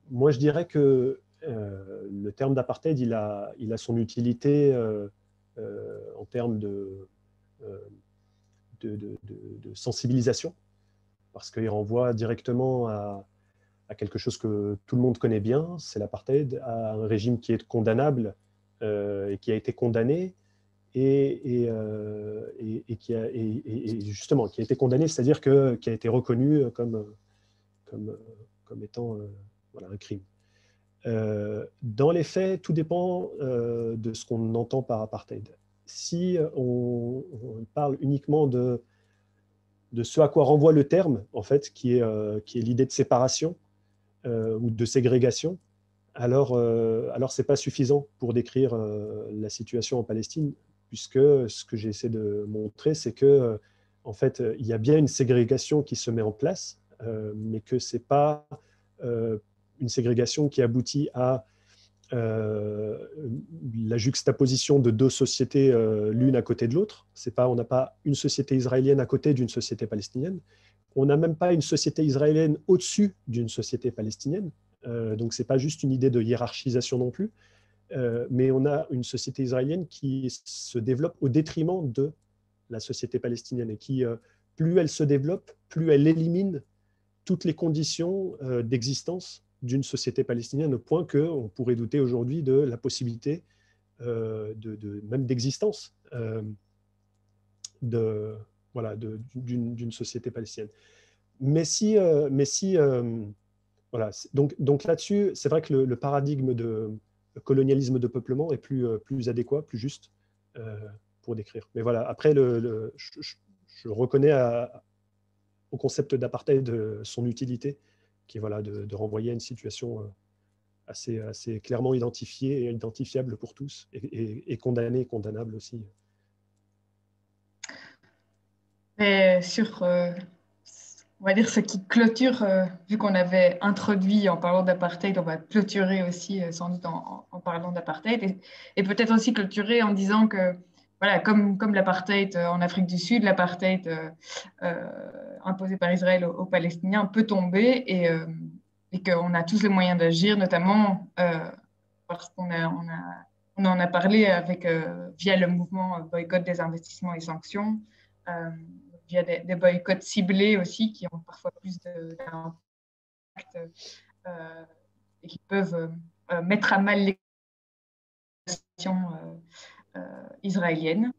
moi je dirais que le terme d'apartheid, il a son utilité en termes de sensibilisation, parce qu'il renvoie directement à quelque chose que tout le monde connaît bien, c'est l'apartheid, à un régime qui est condamnable et qui a été condamné, et justement, qui a été condamné, c'est-à-dire qui a été reconnu comme étant voilà, un crime. Dans les faits, tout dépend de ce qu'on entend par apartheid. Si on parle uniquement de ce à quoi renvoie le terme, en fait, qui est l'idée de séparation ou de ségrégation, alors ce n'est pas suffisant pour décrire la situation en Palestine, puisque ce que j'essaie de montrer, c'est que en fait, il y a bien une ségrégation qui se met en place, mais que ce n'est pas une ségrégation qui aboutit à la juxtaposition de deux sociétés l'une à côté de l'autre. On n'a pas une société israélienne à côté d'une société palestinienne. On n'a même pas une société israélienne au-dessus d'une société palestinienne. Donc, ce n'est pas juste une idée de hiérarchisation non plus, mais on a une société israélienne qui se développe au détriment de la société palestinienne et qui, plus elle se développe, plus elle élimine toutes les conditions d'existence d'une société palestinienne, au point qu'on pourrait douter aujourd'hui de la possibilité même d'existence d'une société palestinienne. Mais si voilà, donc là-dessus, c'est vrai que le paradigme de colonialisme de peuplement est plus adéquat, plus juste pour décrire. Mais voilà, après, je reconnais au concept d'apartheid son utilité, qui est voilà, de renvoyer à une situation assez clairement identifiée et identifiable pour tous, et condamnée et condamnable aussi. Et sur, on va dire, ce qui clôture, vu qu'on avait introduit en parlant d'apartheid, on va clôturer aussi sans doute en parlant d'apartheid, et peut-être aussi clôturer en disant que, voilà, comme l'apartheid en Afrique du Sud, l'apartheid imposé par Israël aux Palestiniens peut tomber, et qu'on a tous les moyens d'agir, notamment parce qu'on on en a parlé via le mouvement boycott des investissements et sanctions, via des boycotts ciblés aussi, qui ont parfois plus d'impact et qui peuvent mettre à mal l'expression israélienne.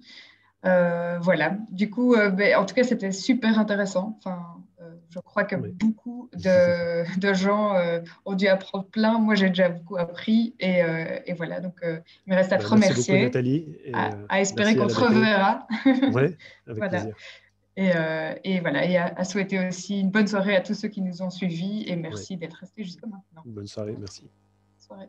Voilà. Du coup, en tout cas, c'était super intéressant. Enfin, je crois que beaucoup de gens ont dû apprendre plein. Moi, j'ai déjà beaucoup appris. Et voilà. Donc, il me reste à te remercier. Merci beaucoup, Nathalie. À espérer qu'on se reverra. Oui, avec voilà. plaisir. Et voilà. Et à souhaiter aussi une bonne soirée à tous ceux qui nous ont suivis. Et merci d'être restés jusqu'à maintenant. Bonne soirée, merci. Bonne soirée.